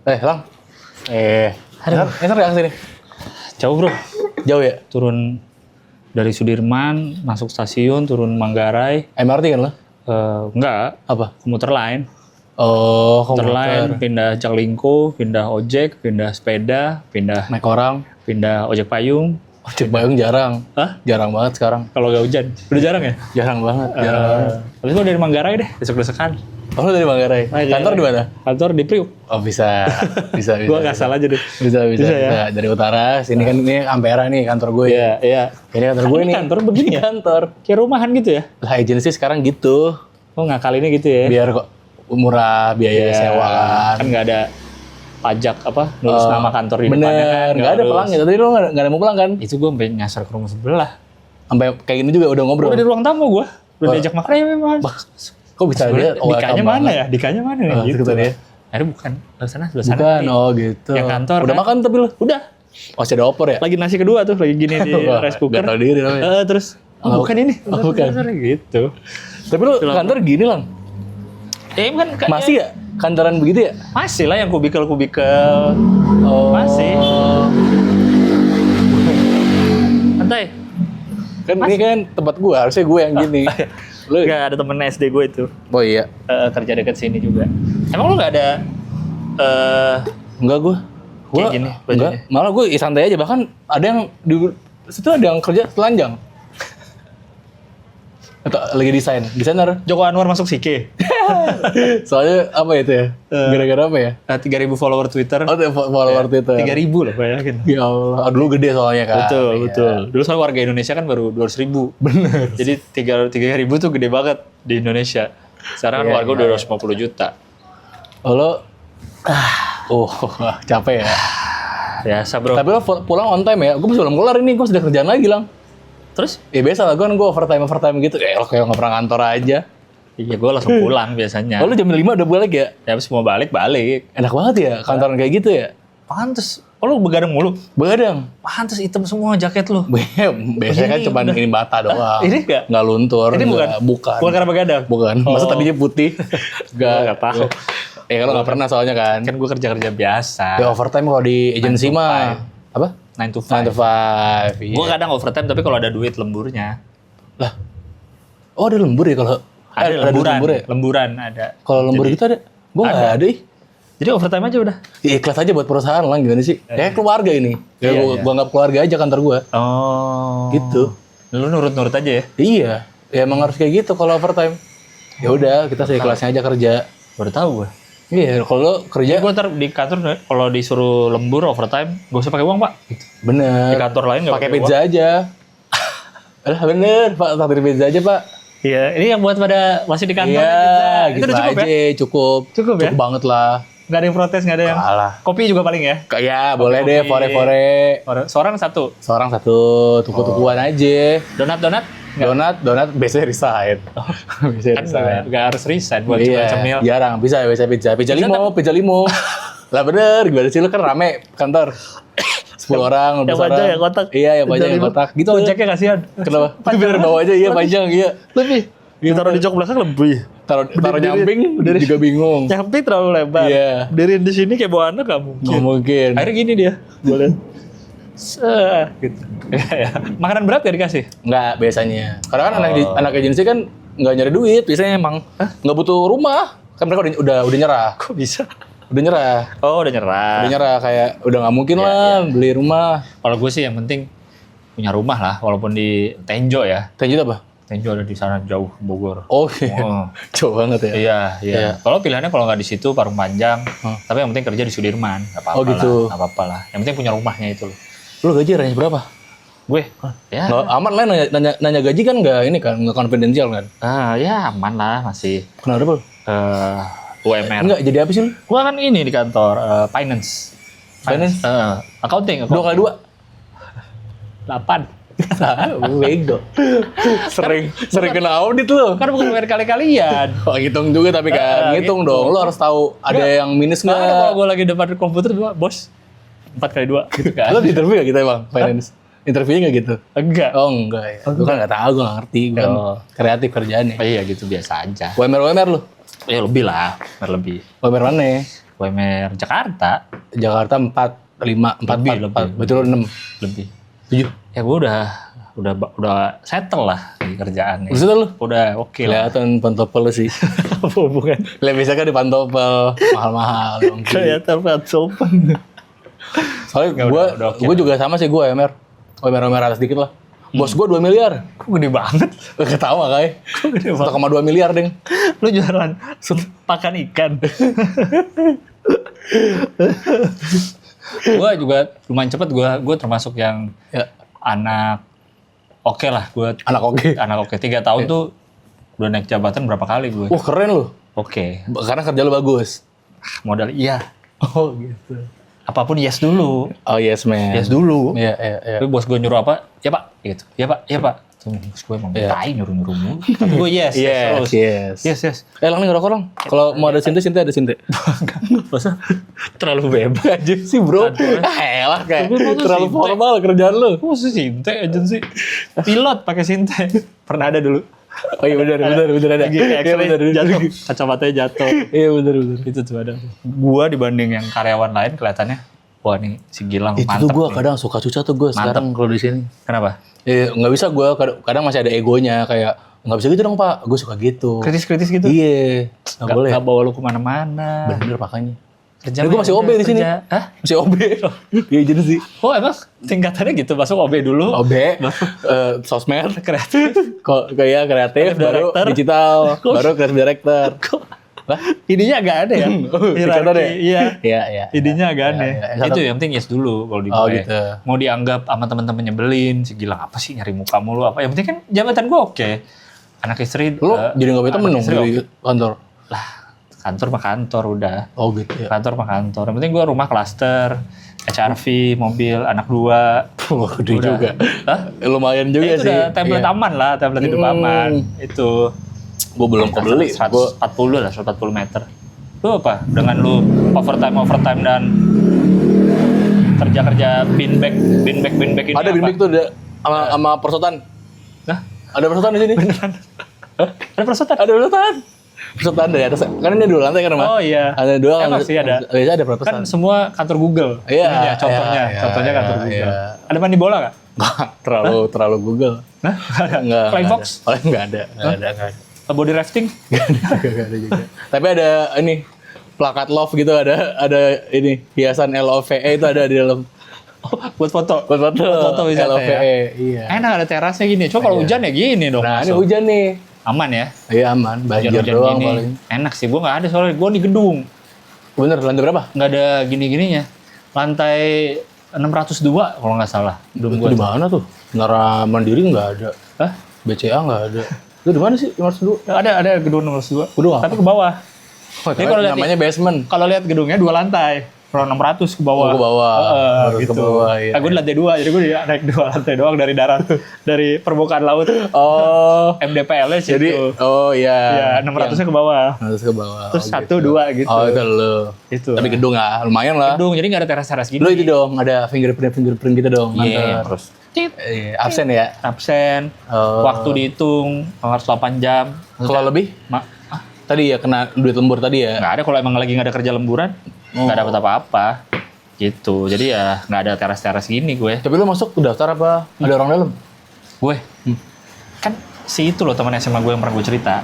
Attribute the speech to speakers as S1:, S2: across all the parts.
S1: Lang.
S2: Aduh.
S1: Ntar gak kesini?
S2: Jauh bro.
S1: Jauh ya?
S2: Turun dari Sudirman, masuk stasiun, turun Manggarai.
S1: MRT kan lo?
S2: Enggak.
S1: Apa?
S2: Komuter lain.
S1: Oh,
S2: Komuter lain, pindah Jaklingko, pindah ojek, pindah sepeda, pindah
S1: naik orang.
S2: ojek payung.
S1: Ojek payung jarang.
S2: Hah?
S1: Jarang banget sekarang.
S2: Kalau nggak hujan. Udah jarang ya?
S1: Jarang banget. Jarang banget.
S2: Terus gue dari Manggarai deh, besok-besokan.
S1: Oh, lu dari Manggarai? Kantor di mana?
S2: Kantor di Priuk.
S1: Oh, bisa. Bisa.
S2: Gue nggak salah aja deh.
S1: Bisa.
S2: ya?
S1: Dari utara, sini kan ini Ampera nih kantor gue.
S2: Iya.
S1: Ini kantor gue nih.
S2: Kantor begini ya?
S1: Kantor.
S2: Kayak rumahan gitu ya?
S1: Lah, agensi sekarang gitu.
S2: Oh ngakalinnya gitu ya?
S1: Biar kok murah biaya sewa kan.
S2: Kan nggak ada pajak nulis nama kantor di depannya kan.
S1: Bener, nggak ada pelangnya. Tadi lu nggak ada mau pulang kan?
S2: Itu gue sampai nyasar ke rumah sebelah.
S1: Sampai kayak gini juga udah ngobrol.
S2: Udah di ruang tamu gue. Udah diajak makan ya memang.
S1: Kok bisa dia?
S2: Dikanya mana ya? Dikanya mana ya? Gitu
S1: dia.
S2: Akhirnya bukan. Sebelah sana.
S1: Bukan,
S2: nih.
S1: oh gitu.
S2: Yang kantor
S1: udah
S2: kan?
S1: makan tapi lu?
S2: Udah.
S1: Oh, masih ada opor ya?
S2: Lagi nasi kedua tuh. Lagi gini di rice cooker.
S1: Gak tau diri namanya.
S2: Terus. Bukan ini.
S1: bukan.
S2: Gitu.
S1: Tapi lu kantor gini lang?
S2: Kan
S1: Masih ya? Kantoran begitu ya?
S2: Masih lah yang kubikel-kubikel.
S1: Oh.
S2: Masih. Santai.
S1: Kan ini kan tempat gua, harusnya gua yang gini. Lu
S2: Gak ada temen SD gue itu.
S1: Oh iya.
S2: Kerja dekat sini juga. Emang lu gak ada
S1: Enggak gua.
S2: kayak gini bajunya?
S1: Enggak. Malah gua santai aja, bahkan ada yang di situ ada yang kerja telanjang. Atau lagi desainer.
S2: Joko Anwar masuk Sike.
S1: Soalnya apa itu ya? Gara-gara apa ya?
S2: 3.000 follower Twitter.
S1: Oh, follower Twitter.
S2: 3.000 loh, bayangin.
S1: Ya Allah, dulu gede soalnya kan.
S2: Betul. Dulu soal warga Indonesia kan baru 200.000.
S1: Bener.
S2: Jadi 3.000 tuh gede banget di Indonesia. Sekarang kan warga udah 250 juta.
S1: Oh, lo capek ya.
S2: Biasa bro.
S1: Tapi lo pulang on time ya? Gue belum kelar ini, gue sudah kerjaan lagi lang.
S2: Terus?
S1: Ya biasa lah, gue overtime gitu. Lo kayak nggak pernah kantor aja.
S2: Iya gue langsung pulang biasanya.
S1: Oh, lo jam 5 udah balik ya?
S2: Ya habis mau balik.
S1: Enak banget ya kantoran kayak gitu ya?
S2: Pantes. Oh lu begadang mulu?
S1: Begadang.
S2: Pantes hitam semua jaket lu.
S1: Biasanya kan cuma ini bata doang.
S2: Ini enggak?
S1: Nggak luntur.
S2: Ini
S1: bukan.
S2: Bukan karena begadang?
S1: Bukan. Masa tadinya putih?
S2: Nggak tahu.
S1: Ya kalau nggak pernah soalnya kan.
S2: Kan gue kerja biasa.
S1: Ya overtime kalau di agensi mah. Apa?
S2: 9 to
S1: 9 to 5.
S2: 5. Gue kadang overtime tapi kalau ada duit lemburnya.
S1: Lah. Oh, ada lembur ya kalau?
S2: Ada lemburan.
S1: lembur ya?
S2: Lemburan ada.
S1: Kalau lembur gitu ada? Gue nggak ada ih.
S2: Jadi overtime aja udah.
S1: Ya, ikhlas aja buat perusahaan lang, gimana sih? Kayak keluarga ini. Ya gua anggap keluarga aja kantor gua.
S2: Oh.
S1: Gitu.
S2: Lu nurut-nurut aja ya?
S1: Iya. Ya emang harus kayak gitu kalau overtime. Ya udah, kita seikhlasnya aja kerja.
S2: Baru tahu gue.
S1: Iya, kalau lo kerja
S2: Gue ntar di kantor kalau disuruh lembur overtime, gak usah pakai uang pak.
S1: bener.
S2: Di kantor lain nggak
S1: pakai pizza aja. Alah bener, Pak, takdir pizza aja, Pak.
S2: Iya, ini yang buat pada masih di kantor.
S1: Iya,
S2: itu
S1: gitu
S2: udah cukup
S1: aja,
S2: ya?
S1: cukup.
S2: Cukup ya?
S1: Cukup banget lah.
S2: Gak ada yang protes, gak ada yang.
S1: Kalah.
S2: Kopi juga paling ya?
S1: Ya, boleh deh, fore-fore.
S2: Seorang satu.
S1: Seorang satu, tuku-tukuan aja.
S2: Donat?
S1: Donat biasanya resign. Biasanya
S2: Kan
S1: resign.
S2: gak harus resign buat
S1: Iya,
S2: cemil.
S1: jarang. Bisa pizza. Pizza limo. Lah bener, gimana sih lu kan rame kantor. 10 orang,
S2: Yang panjang yang kotak.
S1: Iya, yang panjang yang kotak. Gitu.
S2: Ojeknya kasihan.
S1: Kenapa? Tapi bener bawa aja, iya panjang, iya.
S2: Lebih. Taruh di jok belakang lebih.
S1: Taruh nyamping juga bingung.
S2: Nyamping terlalu lebar.
S1: Iya.
S2: Diriin di sini kayak bawa anak gak mungkin.
S1: Nggak mungkin.
S2: Akhirnya gini dia. Boleh. Gitu. Makanan berat gak dikasih?
S1: Nggak, biasanya. Karena kan anak agensi kan nggak nyari duit, biasanya emang nggak butuh rumah. Kan mereka udah nyerah.
S2: Kok bisa?
S1: Udah nyerah.
S2: Oh udah nyerah.
S1: Udah nyerah, kayak udah nggak mungkin lah beli rumah.
S2: Kalau gue sih yang penting punya rumah lah, walaupun di Tenjo ya.
S1: Tenjut apa?
S2: Tenjo ada di sana jauh Bogor.
S1: Oh iya.
S2: Oh.
S1: Jauh banget ya.
S2: Iya. Kalau pilihannya kalau nggak di situ Parung Panjang, tapi yang penting kerja di Sudirman, nggak apa-apa
S1: Oh, gitu.
S2: lah, nggak apa-apa lah. Yang penting punya rumahnya itu loh.
S1: Lu gaji range berapa?
S2: Gue, ya.
S1: Nggak, aman lah nanya gaji kan nggak konfidensial kan?
S2: Ya aman lah masih.
S1: Kenapa lu?
S2: UMR.
S1: Enggak, jadi apa sih lu?
S2: Gua kan ini di kantor finance. Accounting.
S1: 2 kali 2?
S2: 8.
S1: Bego. Sering kena audit lu.
S2: Kan bukan berkali-kalian.
S1: Oh, ngitung juga tapi kan. Ngitung dong. Lu harus tahu ada yang minus
S2: Nggak ada
S1: nggak.
S2: kalau gue lagi depan komputer gua, bos 4 kali 2 gitu kan.
S1: Lu di interview gak kita emang finance? Interviewnya nggak gitu?
S2: Enggak.
S1: Oh enggak ya. Gue kan nggak tahu, gue nggak ngerti. Gue kan kreatif kerjaannya.
S2: Iya gitu biasa aja.
S1: UMR lu?
S2: Ya lebih lah, lebih.
S1: UMR mana?
S2: UMR Jakarta.
S1: Jakarta 4, 5, 4,
S2: Lebih.
S1: betul 6,
S2: Lebih.
S1: 7.
S2: Ya gue udah settle lah di kerjaan nih.
S1: Maksudnya lu?
S2: Udah oke lah.
S1: Kelihatan pantopel lu sih.
S2: Apa hubungan?
S1: Lah bisa kan di pantopel mahal-mahal.
S2: Kelihatan pantopel.
S1: Soalnya
S2: Nggak, udah oke
S1: gue juga sama sih gue UMR atas dikit lah. Bos gue 2 miliar.
S2: Kok gede banget?
S1: Ketawa kayak.
S2: Kok gede banget?
S1: 1,2 miliar deng.
S2: Lu jualan pakan ikan. Gue juga lumayan cepet. Gue termasuk yang
S1: Ya.
S2: anak oke lah. Gue
S1: Anak oke.
S2: 3 tahun tuh udah naik jabatan berapa kali gue.
S1: Wah keren lu.
S2: Oke.
S1: Karena kerja lu bagus.
S2: Modal iya.
S1: Oh gitu.
S2: Apapun yes dulu.
S1: Oh yes man.
S2: Yes dulu.
S1: Iya.
S2: Tapi bos gue nyuruh apa? Ya pak. Gitu. Ya pak. Tuh, bos gue emang
S1: Iya.
S2: tai nyuruh mulu. Tapi gue yes. terus.
S1: Yes. Lang nih ngerokok lang. Kalau mau ada sinte ada sinte.
S2: Masa terlalu bebas.
S1: Aja sih bro. Elah kayak terlalu formal kerjaan lu.
S2: Masa sinte agensi? Pilot pakai sinte. Pernah ada dulu.
S1: Oh iya benar ada.
S2: Lagi
S1: Iya
S2: X-ray
S1: benar.
S2: jatuh. Kacamatanya jatuh.
S1: Iya benar.
S2: Itu tuh ada. Gua dibanding yang karyawan lain kelihatannya, wah nih si Gilang
S1: Itu
S2: mantap.
S1: tuh gue
S2: nih.
S1: kadang suka susah tuh gue sekarang kalau di sini.
S2: Kenapa?
S1: Nggak bisa gue kadang masih ada egonya kayak nggak bisa gitu dong pak. Gue suka gitu.
S2: Kritis-kritis gitu?
S1: Iya. Nggak boleh.
S2: Gak bawa lu kemana-mana.
S1: Bener makanya.
S2: Kerja
S1: Gue masih OB di sini.
S2: Hah?
S1: Masih OB. Iya jadi sih.
S2: Oh emang tingkatannya gitu, masuk OB dulu.
S1: OB, sosmed,
S2: Kreatif.
S1: kok kayak kreatif, baru
S2: Director.
S1: digital, baru kreatif director. Lah,
S2: Ininya agak ada ya?
S1: Dikata deh.
S2: Iya.
S1: Iya.
S2: Ininya agak
S1: Iya,
S2: aneh.
S1: iya.
S2: Itu yang penting yes dulu kalau di
S1: Oh,
S2: gue.
S1: gitu.
S2: Mau dianggap sama temen-temen nyebelin, si Gilang apa sih nyari muka mulu apa. Yang penting kan jabatan gue oke. Anak istri.
S1: Lo jadi nggak punya temen
S2: anak
S1: dong
S2: istri
S1: di
S2: oke.
S1: kantor?
S2: Lah, kantor mah kantor udah.
S1: Oh gitu ya.
S2: Kantor mah kantor. Yang penting gue rumah klaster, HRV, mobil, anak 2.
S1: Wah gede
S2: Udah.
S1: juga.
S2: Hah?
S1: Lumayan juga
S2: Itu
S1: sih.
S2: udah template
S1: Iya.
S2: aman lah, template hidup aman. Itu.
S1: Gue belum kebeli.
S2: 140 lah, 140 meter. Lu apa? Dengan lu overtime dan kerja binback ini
S1: Ada
S2: apa?
S1: bimbing tuh ada sama persotan.
S2: Hah?
S1: Ada persotan di sini.
S2: Beneran? Ada perusahaan?
S1: Ada persotan. Persotan dari atas. Kan ini 2 lantai kan Mas?
S2: Oh iya.
S1: Ada 2
S2: Emang sih ada.
S1: Biasa ada persotan.
S2: Kan semua kantor Google.
S1: Iya,
S2: Ininya, contohnya,
S1: iya,
S2: contohnya
S1: iya,
S2: kantor
S1: iya,
S2: Google.
S1: iya.
S2: Ada mandi bola nggak?
S1: terlalu Google.
S2: Nah,
S1: Enggak.
S2: Flying
S1: nggak
S2: fox?
S1: ada. Oh, enggak ada. Enggak ada.
S2: Body rafting?
S1: Enggak ada juga. Tapi ada ini plakat love gitu ada ini hiasan LOVE itu ada di dalam.
S2: Oh, buat foto.
S1: Buat foto
S2: wisata
S1: LOVE.
S2: ya.
S1: Iya.
S2: Enak ada terasnya gini. Coba kalau hujan ya gini dong.
S1: Nah, ini
S2: masuk.
S1: hujan nih.
S2: Aman ya?
S1: Iya aman, banjir
S2: Hujan-hujan
S1: doang
S2: gini.
S1: paling.
S2: Enak sih, gue nggak ada soalnya gue di gedung.
S1: Bener, lantai berapa?
S2: Nggak ada gini-gininya. Lantai 602 kalau nggak salah.
S1: Itu di mana tuh? Menara Mandiri nggak ada.
S2: Hah?
S1: BCA nggak ada. Itu di mana sih? 502?
S2: Ada gedung 602.
S1: Gedung apa?
S2: Tapi ke bawah. Jadi kalau lihat
S1: namanya basement.
S2: Kalau lihat gedungnya 2 lantai. Kalau 600 ke bawah.
S1: Oh, ke bawah. Baru
S2: Gitu.
S1: ke bawah, iya.
S2: Gue di lantai 2, jadi gue naik 2 lantai doang dari darat. Dari permukaan laut.
S1: Oh.
S2: MDPL-nya sih
S1: Jadi,
S2: itu.
S1: oh iya.
S2: Ya, 600-nya ke bawah.
S1: Harus ke bawah.
S2: Terus
S1: Oh,
S2: 1, 2 gitu.
S1: Oh, itu lo.
S2: Itu.
S1: Tapi gedung ya, lumayan lah.
S2: Gedung, jadi nggak ada teras-teras gini.
S1: Lo itu dong, ada fingerprint gitu dong.
S2: Iya,
S1: nganter.
S2: terus. Tit.
S1: Absen ya?
S2: Absen,
S1: Oh.
S2: waktu dihitung, harus 8 jam.
S1: Kalau lebih? Tadi ya kena duit lembur tadi ya?
S2: Nggak ada kalau emang lagi nggak ada kerja lemburan, nggak dapat apa-apa. Gitu, jadi ya nggak ada teras-teras gini gue.
S1: Tapi lo masuk ke daftar apa? Ada orang dalam?
S2: Gue, kan si itu loh teman SMA gue yang pernah gue cerita.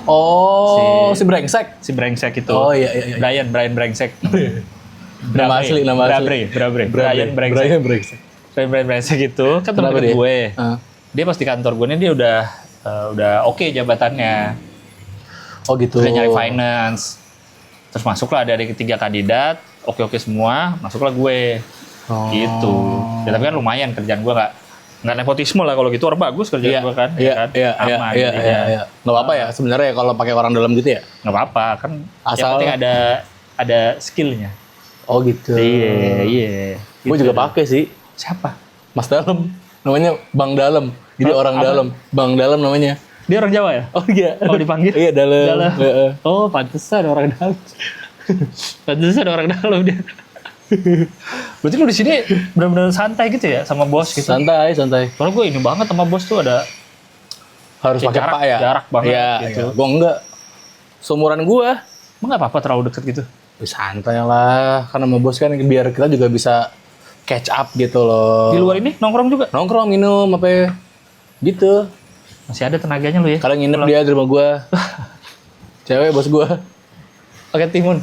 S1: Oh, si brengsek?
S2: Si brengsek itu.
S1: Oh iya.
S2: Brian brengsek.
S1: Nama asli.
S2: Brian brengsek. Brian brengsek itu kan teman
S1: Kenapa
S2: dekat
S1: dia?
S2: gue.
S1: Dia
S2: Dia pas di kantor gue nih dia udah oke jabatannya.
S1: Oh gitu.
S2: Udah nyari finance. Terus masuklah ada 3 kandidat, oke semua, masuklah gue. Gitu. Ya, tapi kan lumayan kerjaan gue nggak nepotisme lah kalau gitu, orang bagus kerjaan gue kan.
S1: Iya.
S2: Aman.
S1: Nggak apa-apa ya sebenarnya kalau pakai orang dalam gitu ya?
S2: Nggak apa-apa kan. Yang
S1: Asal-
S2: penting ada skillnya.
S1: Oh gitu.
S2: Iya.
S1: Gue juga pakai sih.
S2: Siapa?
S1: Mas Dalam. Namanya Bang Dalam. Jadi orang
S2: apa?
S1: dalam. Bang Dalam namanya.
S2: Dia orang Jawa ya?
S1: Oh iya.
S2: Oh dipanggil?
S1: Iya Dalam.
S2: Dalam.
S1: Heeh.
S2: Oh pantesan orang dalam. Pantesan orang dalam dia. Berarti lu di sini benar-benar santai gitu ya sama bos gitu?
S1: Santai.
S2: Kalau gue ini banget sama bos tuh ada
S1: Harus
S2: Ya,
S1: pakai
S2: jarak-
S1: pak ya?
S2: jarak banget
S1: Iya,
S2: gitu.
S1: iya. Gue enggak. Seumuran gue.
S2: emang nggak apa-apa terlalu deket gitu?
S1: Santai lah, kan sama bos kan biar kita juga bisa catch up gitu loh.
S2: Di luar ini nongkrong juga?
S1: Nongkrong, minum, apa ya. Gitu.
S2: Masih ada tenaganya lu ya?
S1: Kadang nginep dia di rumah gua. Cewek bos gua.
S2: Pakai timun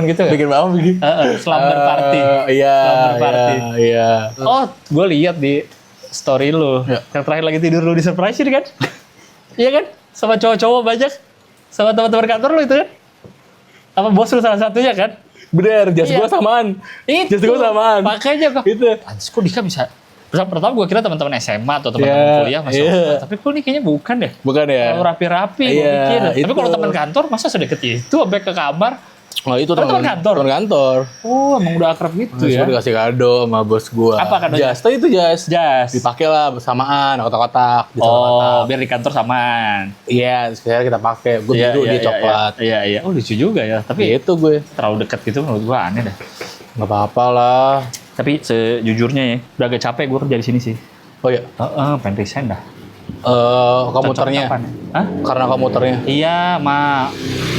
S2: gitu ya?
S1: Bikin apa bikin?
S2: Slumber party.
S1: Iya.
S2: Slumber party.
S1: Iya.
S2: Oh, gue lihat di story lu.
S1: Ya.
S2: Yang terakhir lagi tidur lu di surprise kan? Iya kan? Sama cowok-cowok banyak. Sama teman-teman kantor lu itu kan? Apa bos lu salah satunya kan?
S1: Bener, jas
S2: Iya.
S1: gua samaan.
S2: Itu.
S1: Jas gua samaan.
S2: Makanya kok.
S1: Itu.
S2: Pantes kok Dika bisa. Pertama gue kira teman-teman SMA atau teman-teman
S1: Iya,
S2: kuliah masuk.
S1: iya.
S2: Tapi kok ini kayaknya bukan deh.
S1: Bukan ya?
S2: Kalau rapi-rapi gue
S1: Iya,
S2: mikir. Tapi
S1: itu.
S2: kalau teman kantor masa sedekat itu sampai ke kamar?
S1: Oh itu
S2: Teman kantor?
S1: Teman kantor.
S2: Oh, emang udah akrab gitu
S1: Terus
S2: ya.
S1: gua dikasih kado sama bos gua.
S2: Apa kadonya?
S1: Jas, itu jas.
S2: Jas.
S1: Dipakai lah bersamaan, kotak-kotak.
S2: Oh, biar di kantor samaan.
S1: Iya, sekarang kita pakai. Gue biru, dia coklat.
S2: Iya. Oh, lucu juga ya. Tapi
S1: Itu gue.
S2: terlalu dekat gitu menurut gua aneh dah.
S1: Nggak apa-apa lah.
S2: Tapi sejujurnya ya, udah agak capek gua kerja di sini sih.
S1: Oh iya.
S2: Pengen resign dah.
S1: Komuternya.
S2: Cocok kapan? Hah?
S1: Karena komuternya.
S2: Iya,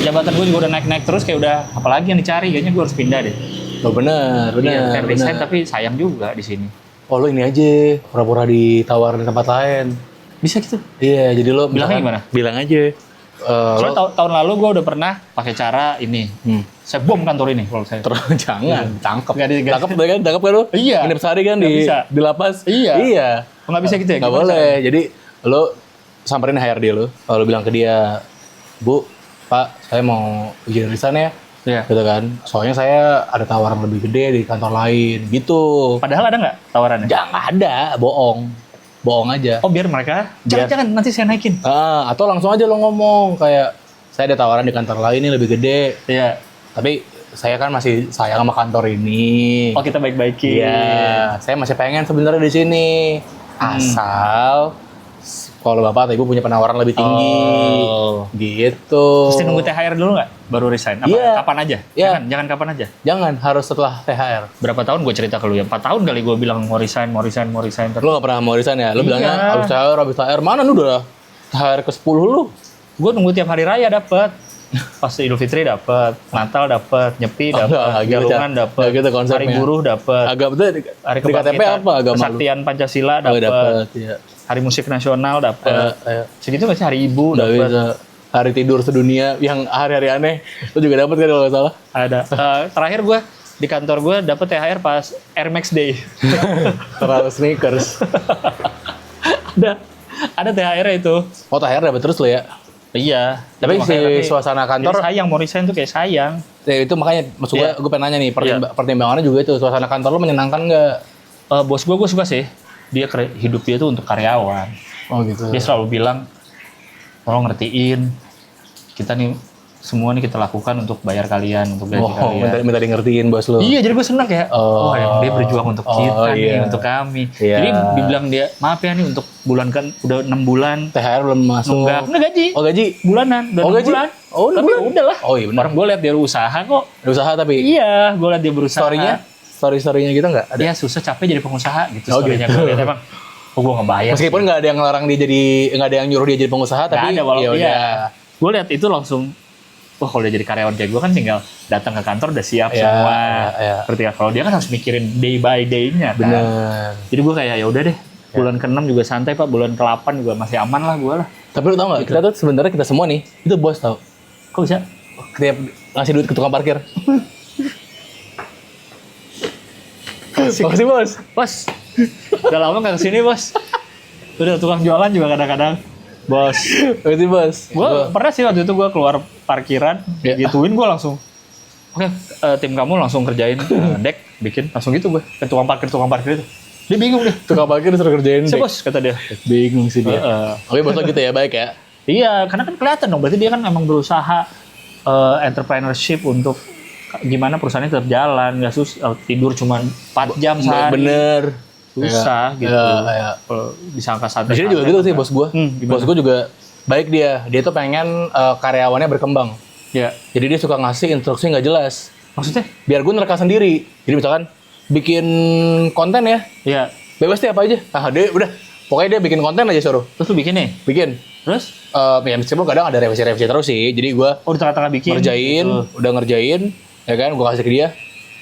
S2: jabatan gua juga udah naik-naik terus kayak udah apalagi yang dicari, kayaknya gua harus pindah deh.
S1: Oh bener,
S2: Iya, pengen resign
S1: bener.
S2: tapi sayang juga di sini.
S1: Oh lo ini aja, pura-pura ditawarin tempat lain.
S2: Bisa gitu.
S1: Iya, jadi lo
S2: Bilangnya
S1: misalkan-
S2: gimana?
S1: Bilang aja.
S2: Soalnya tahun lalu gua udah pernah pakai cara ini. Saya bom kantor ini kalau saya.
S1: Terus jangan, tangkap.
S2: Nggak di-
S1: Tangkap kan? Tangkap kan lo?
S2: Iya.
S1: Nginep sehari kan
S2: Nggak
S1: di
S2: bisa.
S1: di lapas.
S2: Iya.
S1: Iya.
S2: Nggak bisa gitu ya?
S1: Nggak
S2: Gimana
S1: boleh. Jadi lo samperin HRD lo. Kalau bilang ke dia, Bu, Pak, saya mau izin resign ya.
S2: Iya.
S1: Gitu kan. Soalnya saya ada tawaran lebih gede di kantor lain. Gitu.
S2: Padahal ada nggak tawarannya?
S1: Jangan ada, bohong. Bohong aja.
S2: Oh biar mereka,
S1: Biar-
S2: jangan nanti saya naikin.
S1: Atau langsung aja lo ngomong kayak saya ada tawaran di kantor lain ini lebih gede.
S2: Iya.
S1: Tapi saya kan masih sayang sama kantor ini.
S2: Oh kita baik-baikin.
S1: Iya, saya masih pengen sebenarnya di sini. Asal kalau bapak atau ibu punya penawaran lebih tinggi,
S2: Oh.
S1: gitu.
S2: Mesti nunggu THR dulu nggak? Baru resign? Apa
S1: Iya.
S2: kapan aja?
S1: Iya.
S2: Jangan kapan aja.
S1: Jangan harus setelah THR.
S2: Berapa tahun gue cerita ke lu ya? 4 tahun kali gue bilang mau resign. Terus
S1: Lo gak pernah mau resign ya? Lo
S2: Iya.
S1: bilangnya habis THR mana lu udah THR ke 10 lu?
S2: gue nunggu tiap hari raya dapet. Pas Idul Fitri dapet, Natal dapet, Nyepi
S1: Oh,
S2: dapet,
S1: enggak, gitu,
S2: Galungan
S1: Cak.
S2: dapet,
S1: Enggak gitu konsepnya.
S2: Hari Buruh dapet,
S1: Agak betul
S2: Hari
S1: di KTP
S2: Kebangkitan,
S1: apa agama lu?
S2: Kesaktian Pancasila
S1: Oh,
S2: dapet,
S1: dapet, ya.
S2: Hari Musik Nasional dapet. Segitu nggak sih Hari Ibu
S1: Nggak
S2: dapet?
S1: bisa. Hari tidur sedunia yang hari-hari aneh. Lu juga dapet kan kalau nggak salah?
S2: Ada. Terakhir gue di kantor gue dapet THR pas Air Max Day.
S1: Terlalu sneakers.
S2: ada THR itu.
S1: Oh THR dapet terus lo ya?
S2: Iya.
S1: Tapi
S2: Itu
S1: si
S2: makanya
S1: suasana kantor,
S2: jadi sayang mau resign tuh kayak sayang.
S1: ya itu makanya maksud
S2: Iya.
S1: gue pengen nanya nih, pertimbangannya juga itu, suasana kantor lo menyenangkan nggak?
S2: Bos gue suka sih. Hidup dia tuh untuk karyawan.
S1: Oh gitu.
S2: Dia selalu bilang, tolong ngertiin, kita nih semua nih kita lakukan untuk bayar kalian, untuk gaji kalian.
S1: minta di ngertiin bos lo.
S2: Iya, jadi gue seneng kayak,
S1: Oh.
S2: emang dia berjuang untuk kita nih,
S1: iya.
S2: untuk kami.
S1: Iya.
S2: Jadi dibilang dia, maaf ya nih untuk bulan kan udah 6 bulan
S1: THR belum masuk.
S2: nggak gaji,
S1: Oh gaji?
S2: bulanan, udah
S1: Oh
S2: 6
S1: gaji?
S2: bulan.
S1: Oh
S2: Tapi
S1: bulan?
S2: udah lah.
S1: Oh iya benar.
S2: Orang gue liat dia usaha kok.
S1: Ada usaha tapi
S2: Iya, gue liat dia berusaha.
S1: story-storynya gitu nggak ada?
S2: Dia susah capek jadi pengusaha gitu.
S1: Oh,
S2: story-nya
S1: gitu.
S2: gue liat emang, gue nggak bayar.
S1: Meskipun nggak ada yang ngelarang dia jadi, nggak ada yang nyuruh dia jadi pengusaha,
S2: Nggak
S1: tapi
S2: ada walaupun
S1: ya udah.
S2: Gue lihat itu langsung, wah kalau dia jadi karyawan kayak gue kan tinggal datang ke kantor udah siap
S1: Iya,
S2: semua.
S1: iya.
S2: Seperti kalau dia kan harus mikirin day by day-nya kan.
S1: Bener.
S2: Jadi gue kayak ya udah deh. Bulan ke-6 juga santai Pak, bulan ke-8 juga masih aman lah gue lah.
S1: Tapi lu tau nggak? Kita tuh sebenarnya kita semua nih itu bos tau.
S2: Kok bisa?
S1: Tiap ngasih duit ke tukang parkir. Makasih bos.
S2: Bos, udah lama nggak kesini bos. Udah tukang jualan juga kadang-kadang. Bos,
S1: Makasih bos.
S2: gue pernah sih waktu itu gue keluar parkiran,
S1: Ya.
S2: gituin gue langsung. Oke, tim kamu langsung kerjain dek, bikin langsung gitu gue ke tukang parkir itu. Dia bingung deh.
S1: Tukang parkir disuruh kerjain.
S2: Si
S1: dek.
S2: bos kata dia.
S1: Bingung sih dia.
S2: Heeh.
S1: Oke bos lo gitu ya, baik ya.
S2: Iya, karena kan kelihatan dong. Berarti dia kan emang berusaha entrepreneurship untuk gimana perusahaannya tetap jalan, nggak tidur cuma 4 jam sehari.
S1: Bener.
S2: Susah gitu.
S1: Iya.
S2: Kalau disangka
S1: Di
S2: santai.
S1: sini juga gitu sih bos gue.
S2: Gimana?
S1: Bos gue juga baik dia. Dia tuh pengen karyawannya berkembang.
S2: Ya,
S1: Jadi dia suka ngasih instruksi nggak jelas.
S2: maksudnya?
S1: Biar gue nerka sendiri. Jadi misalkan bikin konten ya,
S2: Iya.
S1: bebas deh apa aja. Dia udah. Pokoknya dia bikin konten aja suruh.
S2: Terus lu bikin nih.
S1: Bikin.
S2: Terus?
S1: Ya meskipun kadang ada revisi-revisi terus sih. Jadi gue
S2: Oh, di tengah-tengah bikin.
S1: ngerjain,
S2: gitu.
S1: udah ngerjain. Ya kan, gue kasih ke dia.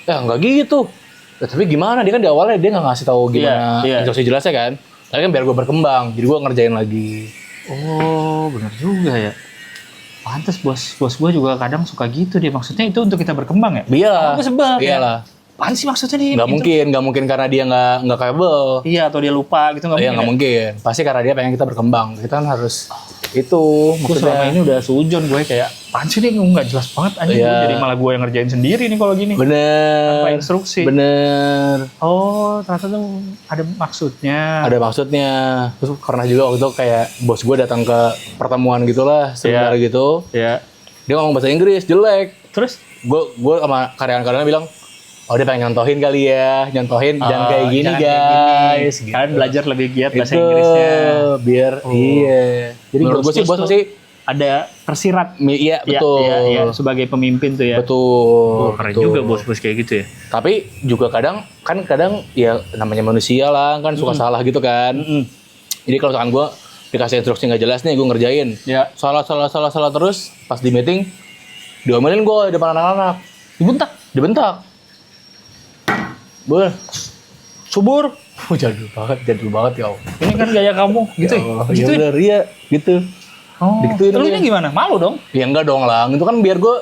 S1: Ya nggak gitu. Ya, tapi gimana? Dia kan di awalnya dia nggak ngasih tahu gimana instruksi jelasnya kan. Tapi kan biar gue berkembang, jadi gue ngerjain lagi.
S2: Oh, benar juga ya. Pantes bos gue juga kadang suka gitu dia. Maksudnya itu untuk kita berkembang ya?
S1: Iyalah.
S2: Gue sebel.
S1: Iyalah.
S2: Apaan sih maksudnya nih?
S1: Nggak mungkin karena dia nggak capable.
S2: Iya, atau dia lupa gitu nggak
S1: Iya
S2: mungkin.
S1: nggak mungkin. Pasti karena dia pengen kita berkembang. Kita kan harus itu.
S2: Gue selama ini udah seujon gue kayak, apaan sih nih nggak jelas banget anjing.
S1: Iya.
S2: Jadi malah gue yang ngerjain sendiri nih kalau gini.
S1: Bener.
S2: Tanpa instruksi.
S1: Bener.
S2: Oh, ternyata tuh ada maksudnya.
S1: Ada maksudnya. Terus karena juga waktu itu kayak bos gue datang ke pertemuan gitulah seminar gitu.
S2: Iya.
S1: Dia ngomong bahasa Inggris jelek.
S2: Terus?
S1: Gue sama karyawan-karyawannya bilang, oh dia pengen nyontohin kali ya, jangan kayak gini
S2: jangan
S1: guys.
S2: kayak gini.
S1: Gitu.
S2: Kalian belajar lebih giat bahasa
S1: Itu,
S2: Inggrisnya.
S1: biar iya. Jadi menurut gue sih bos pasti
S2: ada tersirat.
S1: iya betul.
S2: Iya, sebagai pemimpin tuh ya.
S1: Betul.
S2: Keren
S1: betul.
S2: juga bos-bos kayak gitu ya.
S1: Tapi juga kadang ya namanya manusia lah kan suka salah gitu kan. Jadi kalau misalkan gue dikasih instruksi nggak jelas nih gue ngerjain.
S2: Ya.
S1: Salah terus pas di meeting diomelin gue di depan anak-anak. Dibentak. Subur. Jadul banget ya.
S2: Ini kan gaya kamu gitu ya?
S1: Gitu ya? Iya, gitu.
S2: Oh,
S1: Dikituin
S2: lu
S1: dia.
S2: ini gimana? Malu dong?
S1: Ya enggak dong lah, itu kan biar gue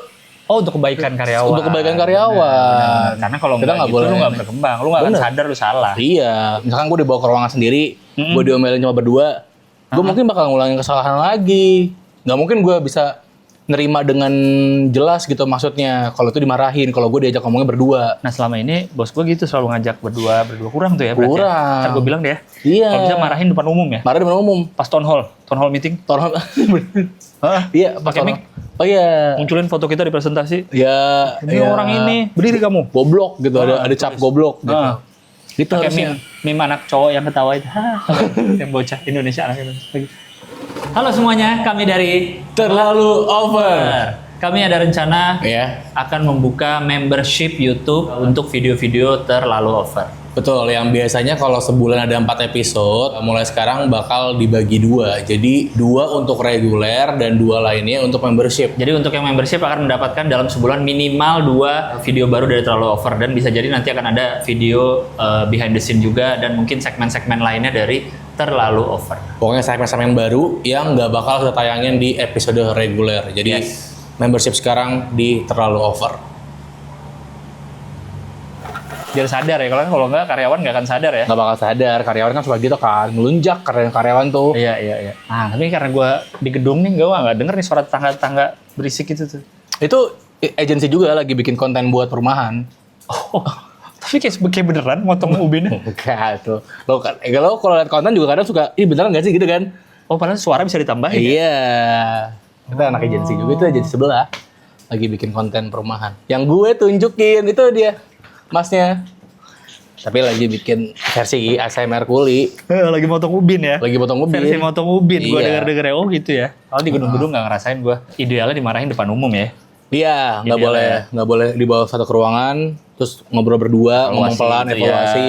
S2: Oh, untuk kebaikan karyawan.
S1: untuk kebaikan karyawan.
S2: Benar. Karena kalau
S1: Kita
S2: nggak
S1: nggak
S2: gitu
S1: boleh.
S2: lu nggak berkembang. Lu nggak akan
S1: Bener.
S2: sadar lu salah.
S1: Iya, misalkan gue dibawa ke ruangan sendiri, gue diomelin cuma berdua, gue mungkin bakal ngulangin kesalahan lagi. Nggak mungkin gue bisa nerima dengan jelas gitu maksudnya. Kalau itu dimarahin, kalau gue diajak ngomongnya berdua.
S2: Nah selama ini bos gue gitu selalu ngajak berdua kurang tuh ya berarti.
S1: Kurang.
S2: Ntar gue bilang deh.
S1: Iya.
S2: Kalau bisa marahin depan umum ya.
S1: Marah di depan umum.
S2: Pas town hall meeting.
S1: Torhon.
S2: Hah?
S1: Iya,
S2: Pakai mic.
S1: Oh iya.
S2: Munculin foto kita di presentasi.
S1: Ya,
S2: Ini
S1: ya.
S2: orang ini berdiri kamu.
S1: Goblok gitu, ada cap goblok gitu. Gitu
S2: Pakai
S1: harusnya.
S2: meme anak cowok yang ketawa itu. Yang bocah Indonesia anak Indonesia. Halo semuanya, kami dari
S1: Terlalu over.
S2: Kami ada rencana
S1: Ya,
S2: akan membuka membership YouTube untuk video-video terlalu over.
S1: betul. Yang biasanya kalau sebulan ada 4 episode, mulai sekarang bakal dibagi 2. Jadi 2 untuk reguler dan 2 lainnya untuk membership.
S2: Jadi untuk yang membership akan mendapatkan dalam sebulan minimal 2 video baru dari terlalu over, dan bisa jadi nanti akan ada video behind the scene juga dan mungkin segmen-segmen lainnya dari terlalu over.
S1: Pokoknya segmen-segmen baru yang nggak bakal kita tayangin di episode reguler. Jadi membership sekarang di terlalu over.
S2: Biar sadar ya, kalau nggak karyawan nggak akan sadar ya.
S1: Nggak bakal sadar, karyawan kan suka gitu kan, melunjak karyawan tuh.
S2: Iya. Nah, tapi karena gue di gedung nih, gue nggak denger nih suara tetangga-tetangga berisik gitu tuh.
S1: Itu agensi juga lagi bikin konten buat perumahan.
S2: Oh, tapi kayak beneran motong ubinnya.
S1: Enggak tuh. Lo kalau lihat konten juga kadang suka, ih beneran nggak sih gitu kan?
S2: Oh, padahal suara bisa ditambahin.
S1: Iya. Kita anak agensi juga, itu agensi sebelah. Lagi bikin konten perumahan. Yang gue tunjukin, itu dia. Masnya. Tapi lagi bikin versi ASMR kuli.
S2: Lagi motong ubin ya.
S1: Lagi potong ubin.
S2: Versi motong ubin. Gue
S1: Iya.
S2: denger-denger ya, oh gitu ya. Kalau di gedung-gedung nggak ngerasain gue. Idealnya dimarahin depan umum ya.
S1: Iya, nggak
S2: Idealnya.
S1: boleh dibawa satu ke ruangan, terus ngobrol berdua, ngomong pelan,
S2: gitu
S1: evaluasi.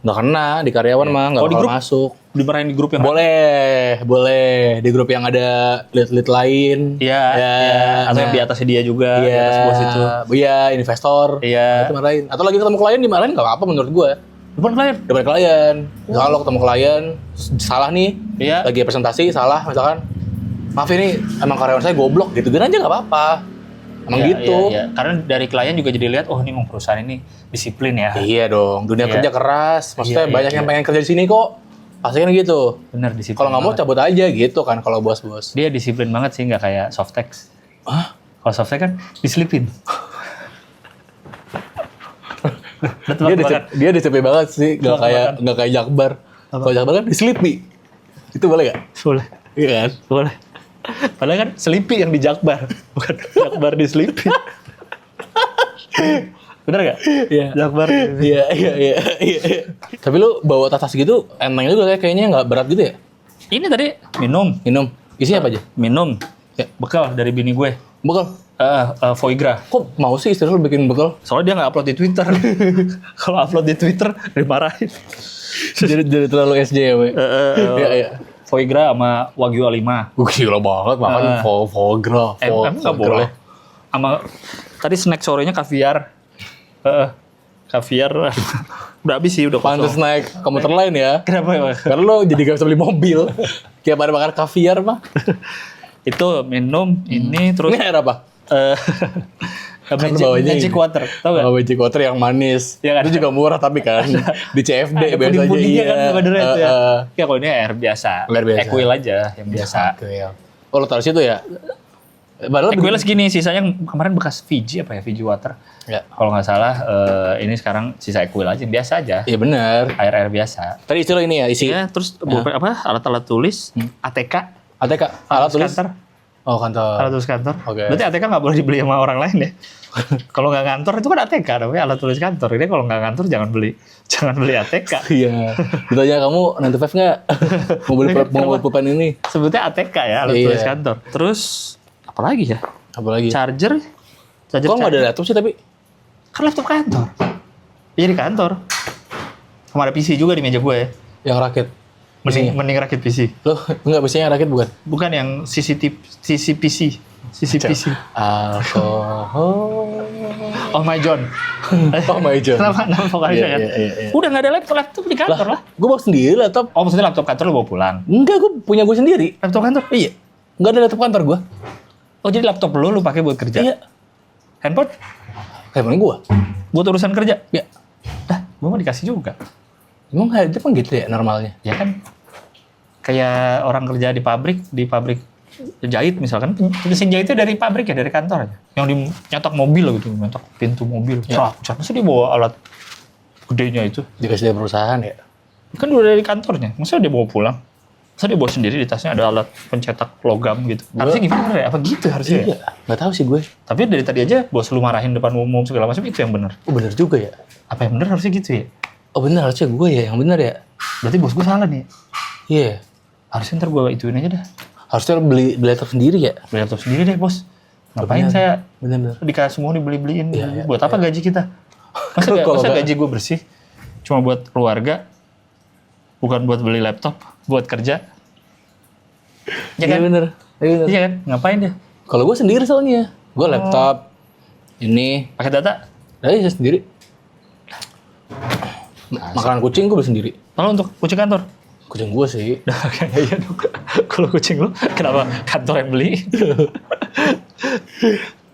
S1: Nggak kena, di karyawan mah nggak
S2: Kalau di
S1: bakal
S2: grup?
S1: masuk.
S2: Dimarahin di grup yang
S1: Boleh. Di grup yang ada lead lain.
S2: Iya, atau yang di atasnya dia juga, di
S1: Iya,
S2: atas bos itu.
S1: Iya, investor.
S2: Iya.
S1: Itu marahin. Atau lagi ketemu klien dimarahin nggak apa-apa menurut gue.
S2: Depan klien.
S1: Depan klien. Misalkan lo ketemu klien, salah nih.
S2: Iya.
S1: Lagi presentasi, salah misalkan. Maaf ini emang karyawan saya goblok gitu. Gini aja nggak apa-apa. Emang
S2: Iya,
S1: gitu.
S2: Iya. Karena dari klien juga jadi lihat, oh ini mau perusahaan ini disiplin ya.
S1: Iya dong. Dunia
S2: Iya.
S1: kerja keras. Maksudnya
S2: Iya,
S1: banyak
S2: iya.
S1: yang pengen kerja di sini kok. Pasti kan gitu.
S2: Bener disiplin.
S1: Kalau nggak mau
S2: banget.
S1: cabut aja gitu kan kalau bos-bos.
S2: Dia disiplin banget sih, nggak kayak Softex.
S1: Hah?
S2: Kalau Softex kan diselipin.
S1: Dia disiplin banget sih. Nggak kayak Jakbar. Kalau Jakbar kan diselipi. Itu boleh nggak?
S2: Boleh.
S1: Iya kan?
S2: Boleh. Padahal kan selipi yang dijakbar, bukan jakbar diselipi. Bener gak?
S1: Iya.
S2: Jakbar.
S1: Iya. Tapi lu bawa tas gitu enteng juga kayaknya nggak berat gitu ya?
S2: Ini tadi minum.
S1: Isinya apa aja?
S2: Minum.
S1: Ya.
S2: Bekal dari bini gue.
S1: Bekal.
S2: Foie gras.
S1: Kok mau sih istri lu bikin bekal?
S2: Soalnya dia nggak upload di Twitter. Kalau upload di Twitter dimarahin.
S1: jadi terlalu SJ ya, we. Iya.
S2: Foie gras sama Wagyu A5.
S1: Gila banget makan foie gras.
S2: Emang nggak boleh. Sama Tadi snack sorenya kaviar. Kaviar. Udah habis sih, udah
S1: Pantes
S2: kosong.
S1: naik komuter lain ya.
S2: Kenapa ya?
S1: Karena lo jadi gak bisa beli mobil. Kayak pada makan kaviar mah.
S2: Itu minum ini terus
S1: Ini air apa?
S2: magic water, tau gak?
S1: Magic water yang manis.
S2: Iya kan?
S1: Itu juga murah tapi kan di CFD
S2: Ada
S1: biasanya
S2: puding-pudingnya kan sebenarnya itu ya.
S1: Heeh.
S2: Ya kalau ini air biasa.
S1: Air biasa.
S2: Equil aja yang biasa.
S1: Equil. Oh lo taruh situ ya? Padahal
S2: Equil segini, sisanya kemarin bekas Fiji apa ya, Fiji water.
S1: Ya.
S2: Kalau nggak salah ini sekarang sisa Equil aja, yang biasa aja.
S1: Iya benar.
S2: Air-air biasa.
S1: Tadi istilah ini ya isi.
S2: Iya, terus apa? Alat-alat tulis, ATK,
S1: ATK, alat tulis.
S2: kantor.
S1: Oh kantor.
S2: Alat tulis kantor.
S1: Oke.
S2: Berarti ATK nggak boleh dibeli sama orang lain ya? Kalau nggak kantor itu kan ATK namanya, alat tulis kantor. Ini kalau nggak kantor jangan beli ATK.
S1: Iya. Ditanya kamu 9 to 5 nggak? Mau beli pulpen ini?
S2: Sebutnya ATK ya, alat
S1: Iya.
S2: tulis kantor. Terus apa lagi ya?
S1: Apalagi?
S2: Charger.
S1: Kok nggak ada laptop sih tapi?
S2: Kan laptop kantor. Iya di kantor. Sama ada PC juga di meja gue ya.
S1: Yang rakit.
S2: Mending rakit PC.
S1: Loh, enggak biasanya yang rakit bukan?
S2: Bukan yang CCPC.
S1: Alkohol.
S2: Oh my John.
S1: Oh my God.
S2: Nama vokalisnya
S1: Iya,
S2: kan?
S1: iya.
S2: Udah nggak ada laptop di kantor lah.
S1: Gue bawa sendiri laptop.
S2: Oh maksudnya laptop kantor lu bawa pulang?
S1: Enggak, gue punya gue sendiri.
S2: Laptop kantor?
S1: Iya. Enggak ada laptop kantor gue.
S2: Oh jadi laptop lu pakai buat kerja?
S1: Iya.
S2: Handphone?
S1: Handphone gue.
S2: Buat urusan kerja?
S1: Ya.
S2: Gue mau dikasih juga.
S1: Emang itu kan gitu ya normalnya?
S2: Ya kan? Kayak orang kerja di pabrik jahit misalkan, mesin jahitnya dari pabrik ya, dari kantor aja. Yang nyetok mobil gitu, nyetok pintu mobil.
S1: Ya.
S2: Masa dia bawa alat gedenya itu?
S1: Dikasih dari perusahaan ya?
S2: Kan udah dari kantornya, masa dia bawa pulang? Masa dia bawa sendiri di tasnya ada alat pencetak logam gitu? Harusnya gimana ya? Apa gitu harusnya?
S1: Iya. Nggak tahu sih gue.
S2: Tapi dari tadi aja bos lu marahin depan umum segala macam, itu yang benar.
S1: Oh bener juga ya?
S2: Apa yang benar harusnya gitu ya?
S1: Oh bener harusnya gue ya yang bener ya?
S2: Berarti bos gue salah nih.
S1: Iya.
S2: Harusnya ntar gue ituin aja dah.
S1: Harusnya beli laptop sendiri ya?
S2: Beli laptop sendiri deh bos. Ngapain
S1: Bener.
S2: saya
S1: Bener.
S2: dikasih semua dibeli-beliin?
S1: Iya,
S2: Buat apa gaji kita?
S1: Kalau
S2: Masa
S1: nggak-
S2: gaji gue bersih? Cuma buat keluarga, bukan buat beli laptop, buat kerja. Ya
S1: Iya
S2: kan?
S1: bener. Iya bener.
S2: Iya kan? Ngapain dia?
S1: Kalau gue sendiri soalnya. Gue laptop. Ini.
S2: Pakai data?
S1: Dari saya sendiri. Makanan kucing gue beli sendiri.
S2: Kalau untuk kucing kantor?
S1: Kucing gue sih.
S2: Iya dong. Kalau kucing lu, kenapa kantor yang beli?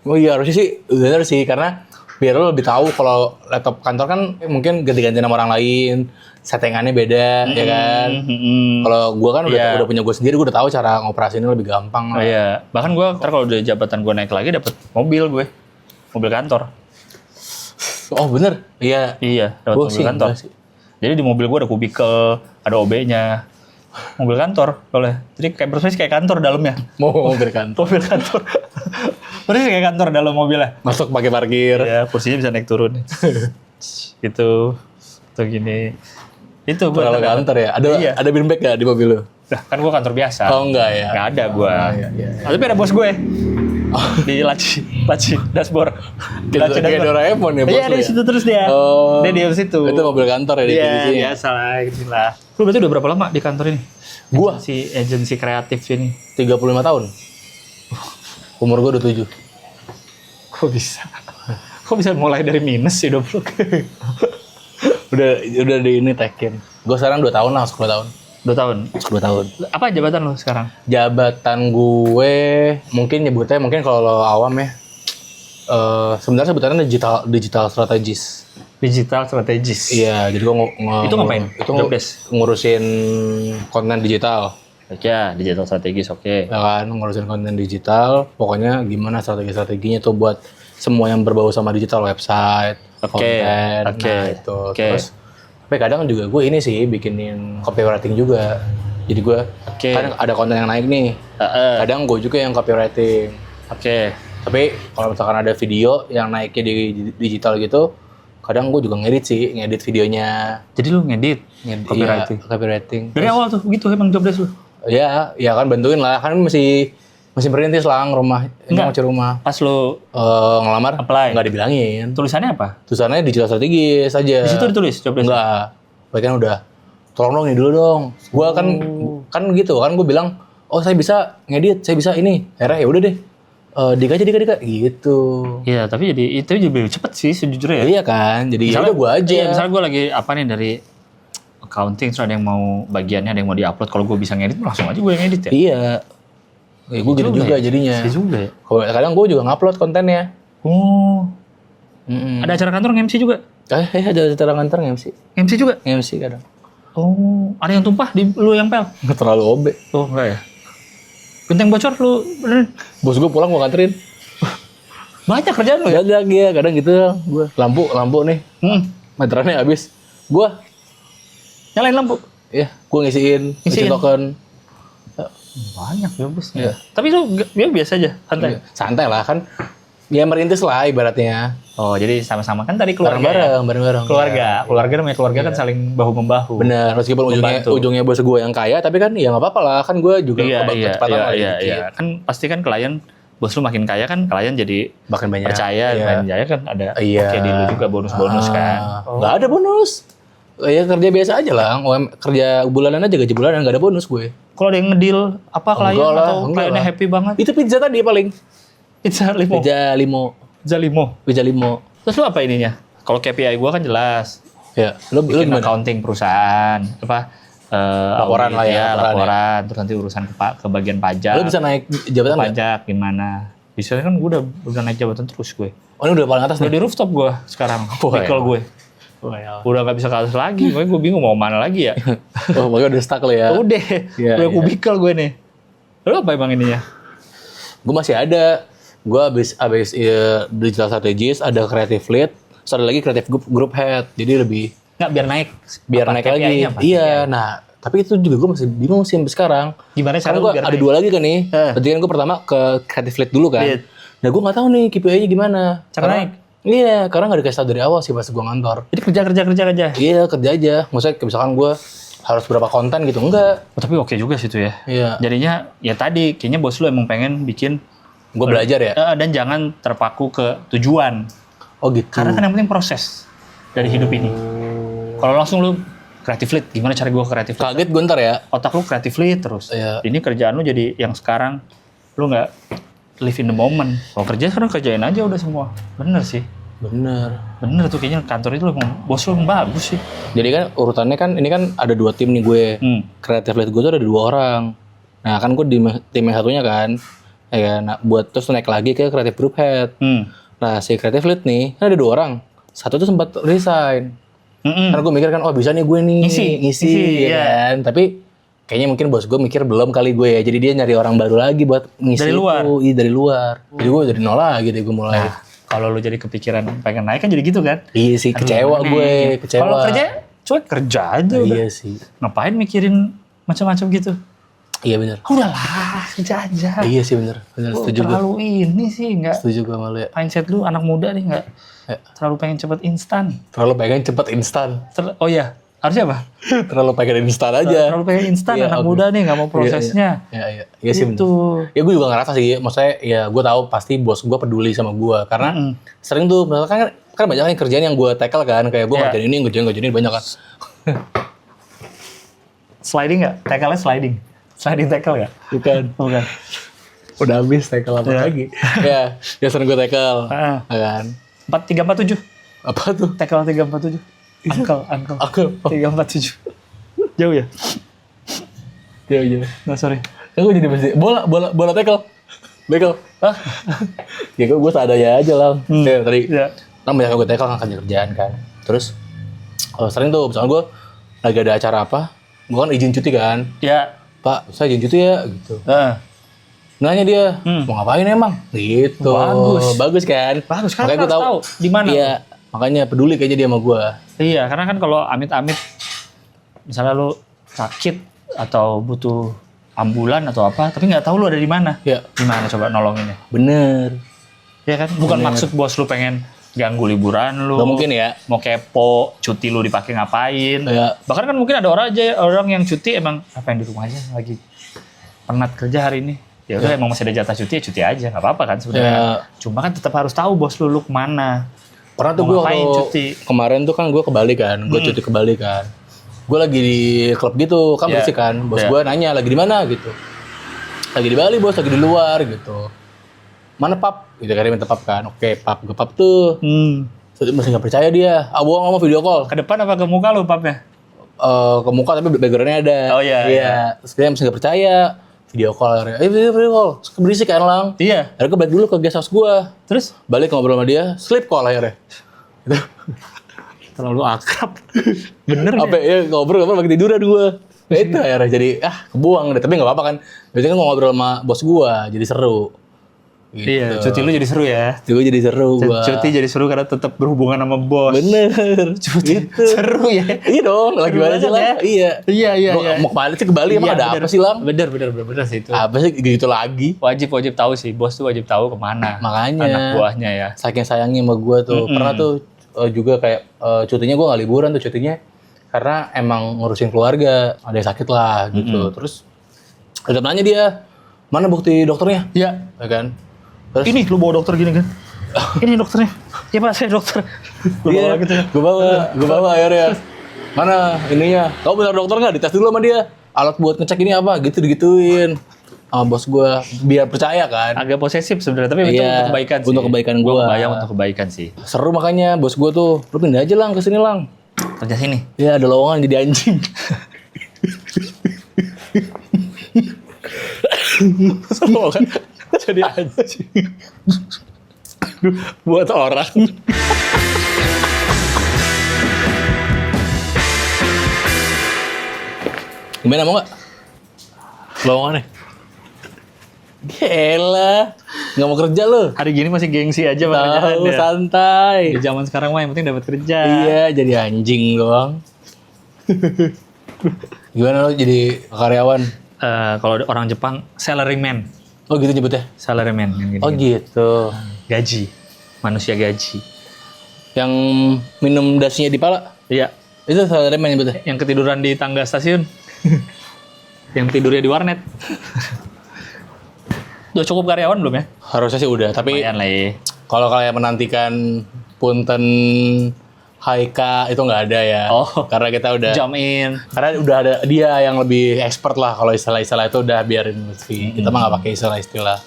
S1: Oh iya harusnya sih bener sih karena biar lo lebih tahu kalau laptop kantor kan mungkin ganti-ganti sama orang lain, settingannya beda ya kan. Kalau gue kan
S2: Iya.
S1: udah punya gue sendiri, gue udah tahu cara ngoperasinnya lebih gampang
S2: Oh
S1: lah.
S2: iya. Bahkan gue ntar kalau udah jabatan gue naik lagi dapat mobil gue. Mobil kantor.
S1: Oh bener, iya.
S2: Iya, dapat
S1: Gue
S2: mobil
S1: sih
S2: kantor.
S1: enggak sih.
S2: Jadi di mobil gue ada kubikel, ada OB-nya. Mobil kantor, boleh. Jadi kayak persis kayak kantor dalamnya.
S1: Mau mobil kantor.
S2: Mobil kantor. Persis kayak kantor dalam mobilnya.
S1: Masuk pakai parkir.
S2: Ya, kursinya bisa naik turun. Gitu. Tuh gini. Itu gue.
S1: Kalau kantor ya,
S2: Iya.
S1: ada bin bag gak di mobil lo?
S2: Nah, kan gue kantor biasa.
S1: Oh enggak ya.
S2: Nggak ada gue.
S1: iya.
S2: Tapi ada bos gue. Di laci dashboard.
S1: Kayak Doraemon ya bos
S2: Iya,
S1: lo
S2: di
S1: ya?
S2: situ terus dia.
S1: Oh.
S2: Dia di situ.
S1: Itu mobil kantor ya
S2: Iya,
S1: definisinya?
S2: biasa lah, gitu lah. Lu berarti udah berapa lama di kantor ini?
S1: Gua
S2: Si agensi kreatif ini.
S1: 35 tahun. Umur gue 27.
S2: Kok bisa? Kok bisa mulai dari minus sih 20?
S1: udah di ini tekin. Gue sekarang 2 tahun lah, masuk 2 tahun.
S2: 2 tahun.
S1: Masuk 2 tahun.
S2: Apa jabatan lu sekarang?
S1: Jabatan gue mungkin nyebutnya mungkin kalau lo awam ya. Sebenarnya sebutannya digital strategis.
S2: Digital strategis.
S1: Iya, jadi gue
S2: Itu ngapain?
S1: Itu
S2: Job desk?
S1: ngurusin konten digital.
S2: Ya, digital strategis, oke.
S1: Ya kan, ngurusin konten digital. Pokoknya gimana strategi-strateginya tuh buat semua yang berbau sama digital, website,
S2: Oke,
S1: konten,
S2: oke,
S1: nah itu.
S2: oke.
S1: Terus, tapi kadang juga gue ini sih bikinin copywriting juga. Jadi gue
S2: Oke.
S1: kadang ada konten yang naik nih. Kadang gue juga yang copywriting.
S2: Oke.
S1: Tapi kalau misalkan ada video yang naiknya di digital gitu, kadang gue juga ngedit videonya.
S2: Jadi lu ngedit copywriting.
S1: Iya, copywriting.
S2: Dari awal tuh gitu emang job desk lu.
S1: Ya kan bantuin lah. Kan masih merintis lah rumah.
S2: Enggak.
S1: Mau cari rumah.
S2: Pas lu
S1: Ngelamar
S2: Apply.
S1: nggak dibilangin.
S2: tulisannya apa?
S1: Tulisannya digital strategis aja.
S2: Di situ ditulis job desk.
S1: Enggak. Bahkan udah tolong dong nih dulu dong. Gua kan gitu kan gue bilang, "Oh, saya bisa ngedit, saya bisa ini." Akhirnya ya udah deh. Dika gitu.
S2: Iya, tapi jadi itu jadi lebih cepet sih sejujurnya ya.
S1: Iya kan, jadi ya udah gue aja.
S2: Iya, misalnya gue lagi apa nih dari accounting, terus ada yang mau bagiannya, ada yang mau diupload. Kalau gue bisa ngedit, langsung aja gue yang edit ya.
S1: Iya. Ya, gue gitu juga jadinya.
S2: Iya juga ya.
S1: Kadang gue juga ngupload kontennya.
S2: Oh. Ada acara kantor nge-MC juga?
S1: Ada acara kantor nge-MC.
S2: MC juga?
S1: Nge-MC kadang.
S2: Oh, ada yang tumpah di lu yang pel?
S1: Nggak terlalu obe.
S2: Oh, enggak ya? Genteng bocor lu beneran?
S1: Bos gue pulang gue nganterin.
S2: Banyak kerjaan lu ya?
S1: Banyak ya, kadang gitu gue. Lampu nih. Meterannya habis. Gue
S2: nyalain lampu?
S1: Iya, gue ngisiin token.
S2: Banyak ya bosnya. Iya. Tapi lu ya biasa aja, santai?
S1: Iya. Santai lah kan. Ya merintis lah ibaratnya.
S2: Oh, jadi sama-sama kan tadi keluarga.
S1: Bareng-bareng.
S2: Keluarga namanya keluarga kan saling bahu-membahu.
S1: Benar, meskipun ujungnya bos gue yang kaya, tapi kan ya nggak apa-apa lah, kan gue juga kecepatan lah.
S2: Iya. Kan pasti kan klien, bos lu makin kaya kan klien jadi
S1: makin banyak.
S2: Percaya, makin jaya kan ada kayak di lu juga bonus-bonus kan.
S1: Nggak ada bonus. Ya kerja biasa aja lah, kerja bulanan aja gaji bulanan, nggak ada bonus gue.
S2: Kalau ada yang ngedil apa klien atau kliennya happy banget?
S1: Itu pizza tadi paling.
S2: Pizza limo. Terus lu apa ininya? Kalau KPI gue kan jelas.
S1: Ya,
S2: lu bikin accounting perusahaan,
S1: laporan lah ya,
S2: laporan. Terus nanti urusan ke bagian pajak.
S1: Lu bisa naik jabatan
S2: pajak gimana? Bisa kan gue udah naik jabatan terus gue.
S1: Oh, ini udah paling atas
S2: nih. Udah di rooftop gue sekarang. Pikul gue. Udah gak bisa ke atas lagi. Gue bingung mau mana lagi ya.
S1: Makanya udah stuck lo ya.
S2: Udah kubikel gue nih. Lu apa emang ininya?
S1: Gue masih ada. Gue abis digital strategist, ada creative lead, terus ada lagi creative group head. Jadi lebih
S2: nggak biar naik
S1: lagi. Iya, nah tapi itu juga gue masih bingung sih sampai sekarang.
S2: Gimana cara
S1: gue ada dua lagi kan nih. Berarti kan gue pertama ke creative lead dulu kan. Nah gue nggak tahu nih KPI-nya gimana.
S2: Cara naik?
S1: Iya, karena nggak dikasih tahu dari awal sih pas gue ngantor.
S2: Jadi kerja aja.
S1: Iya, kerja aja. Maksudnya misalkan gue harus berapa konten gitu, enggak.
S2: Tapi oke juga sih itu ya.
S1: Iya.
S2: Jadinya ya tadi kayaknya bos lu emang pengen bikin
S1: gue belajar ya.
S2: Dan jangan terpaku ke tujuan.
S1: Oh gitu.
S2: Karena kan yang penting proses dari hidup ini. Kalau langsung lu creative lead, gimana cara gue creative lead?
S1: Kaget gue ntar ya.
S2: Otak lu creative lead terus.
S1: Iya.
S2: Ini kerjaan lu jadi yang sekarang lu nggak live in the moment. Kalau kerja sekarang kerjain aja udah semua. Bener sih. Bener tuh kayaknya kantor itu bos lu bagus sih. Jadi
S1: kan urutannya kan ini kan ada 2 tim nih gue. Creative lead gue tuh ada 2 orang. Nah kan gue di tim yang satunya kan. Ya, nah buat terus naik lagi ke creative group head. Nah si creative lead nih kan ada 2 orang. Satu tuh sempat resign. Karena gue mikir kan, oh bisa nih gue nih ngisi ya kan. Tapi kayaknya mungkin bos gue mikir belum kali gue ya. Jadi dia nyari orang baru lagi buat ngisi
S2: dari luar.
S1: Iya dari luar. Jadi gue dari nol lagi deh gue mulai.
S2: Nah, kalau lu jadi kepikiran pengen naik kan jadi gitu kan?
S1: Iya sih, kecewa gue.
S2: Kalau kerja, cuek kerja aja udah.
S1: Iya sih.
S2: Ngapain mikirin macam-macam gitu?
S1: Iya benar.
S2: Udahlah, kerja aja.
S1: Iya sih benar. Setuju gue.
S2: Terlalu ini sih enggak.
S1: Setuju gue malu ya.
S2: Mindset lu anak muda nih enggak. Terlalu pengen cepet instan.
S1: Oh iya, harusnya apa? Terlalu pengen instan aja.
S2: Terlalu pengen instan anak muda nih enggak mau prosesnya.
S1: Iya sih benar. Ya gue juga ngerasa sih, maksudnya ya gue tahu pasti bos gue peduli sama gue karena sering tuh misalkan kan banyak kan kerjaan yang gue tackle kan, kayak gue ngerjain ini banyak kan.
S2: Sliding enggak? Tackle-nya sliding. Sliding tackle enggak?
S1: Bukan. Udah habis tackle apa lagi? Ya sering gue tackle. Kan.
S2: 347.
S1: Apa tuh?
S2: Tackle 347. Uncle. 347. Jauh ya?
S1: Jauh.
S2: Nah, sorry.
S1: Aku jadi mesti bola tackle. Bekel. Ya gue seadanya aja lah. Ya, tadi. Kan banyak gue tackle kan kerjaan kan. Terus sering tuh misalnya gue lagi ada acara apa, gue kan izin cuti kan.
S2: Ya.
S1: Pak, saya izin cuti ya gitu. Nanya dia, mau ngapain emang? Gitu. Bagus kan?
S2: Bagus kan? Makanya gue tahu di mana.
S1: Iya, makanya peduli kayaknya dia sama gue.
S2: Iya, karena kan kalau amit-amit misalnya lu sakit atau butuh ambulan atau apa, tapi nggak tahu lu ada di mana.
S1: Iya.
S2: Gimana coba nolonginnya?
S1: Bener.
S2: Iya kan? Bukan maksud bos lu pengen ganggu liburan lu.
S1: Gak mungkin ya.
S2: Mau kepo, cuti lu dipakai ngapain.
S1: Iya.
S2: Bahkan kan mungkin ada orang yang cuti emang apa yang di rumah aja lagi penat kerja hari ini. Ya udah emang masih ada jatah cuti, ya cuti aja, nggak apa-apa kan sebenarnya. Cuma kan tetap harus tahu bos lu kemana.
S1: Pernah tuh gue cuti. Kemarin tuh kan gue ke Bali kan, gue cuti ke Bali kan. Gue lagi di klub gitu, kan bersih kan. Bos gue nanya lagi di mana gitu. Lagi di Bali bos, lagi di luar gitu. mana pap? Gitu kan dia minta pap kan. Oke, pap, gue pap tuh.
S2: Hmm.
S1: Terus masih nggak percaya dia. Ah, bohong ngomong video call.
S2: Ke depan apa ke muka lu papnya?
S1: Ke muka tapi backgroundnya ada.
S2: Oh, iya.
S1: Terus dia masih nggak percaya. Video call akhirnya. Video call. Terus berisik kan lang.
S2: Iya.
S1: Akhirnya gue balik dulu ke guest house gue.
S2: Terus
S1: Balik ngobrol sama dia. Sleep call akhirnya. Gitu.
S2: terlalu akrab. Bener ya?
S1: Apa ya ngobrol bagi tiduran gue. Itu akhirnya jadi kebuang deh. Tapi nggak apa-apa kan. Biasanya kan ngobrol sama bos gue. Jadi seru. Gitu.
S2: Iya, cuti lu jadi seru ya.
S1: Cuti jadi seru gue.
S2: Cuti jadi seru karena tetap berhubungan sama bos.
S1: Bener. Cuti
S2: Itu seru ya.
S1: Iya dong. Lagi mana sih lah? Iya.
S2: Iya.
S1: Mau kemana sih ke Bali? Emang ada apa sih lang?
S2: Bener sih itu.
S1: Apa sih gitu lagi?
S2: Wajib tahu sih, bos tuh wajib tahu kemana.
S1: Makanya.
S2: Anak buahnya ya.
S1: Saking sayangnya sama gue tuh. Pernah tuh juga kayak cutinya gue nggak liburan tuh cutinya. Karena emang ngurusin keluarga. Ada yang sakit lah gitu. Terus tetap nanya dia, mana bukti dokternya?
S2: Iya.
S1: Ya kan? Terus,
S2: Ini lu bawa dokter gini kan? Ini dokternya. Iya Pak, saya dokter. Lu bawa gitu ya.
S1: Gue bawa akhirnya. Mana ininya? Kau benar dokter nggak? Dites dulu sama dia. Alat buat ngecek ini apa? Gitu digituin. Sama bos gue biar percaya kan.
S2: Agak posesif sebenarnya, tapi itu untuk kebaikan sih.
S1: Untuk kebaikan gue.
S2: Gua kebayang untuk kebaikan sih.
S1: Seru makanya bos gue tuh. Lu pindah aja lang ke sini lang.
S2: Kerja sini.
S1: Ya ada lowongan jadi anjing. Lowongan jadi anjing. Buat orang. Gimana mau nggak? Lowongannya? Gila, nggak mau kerja lo?
S2: Hari gini masih gengsi aja
S1: Tahu, santai.
S2: Di zaman sekarang mah yang penting dapat kerja.
S1: Iya, jadi anjing doang. Gimana lo jadi karyawan?
S2: Kalau orang Jepang salaryman.
S1: Oh gitu nyebutnya?
S2: Salaryman yang gini.
S1: Oh gitu.
S2: Gaji. Manusia gaji.
S1: Yang minum dasnya di pala?
S2: Iya.
S1: Itu salaryman nyebutnya?
S2: Yang ketiduran di tangga stasiun. Yang tidurnya di warnet. Udah cukup karyawan belum ya?
S1: Harusnya sih udah, tapi
S2: Lumayan lah ya.
S1: kalau kalian menantikan punten Haika itu nggak ada ya.
S2: Oh.
S1: Karena kita udah
S2: Jump in.
S1: karena udah ada dia yang lebih expert lah kalau istilah-istilah itu udah biarin Lutfi. Kita mah nggak pakai istilah-istilah.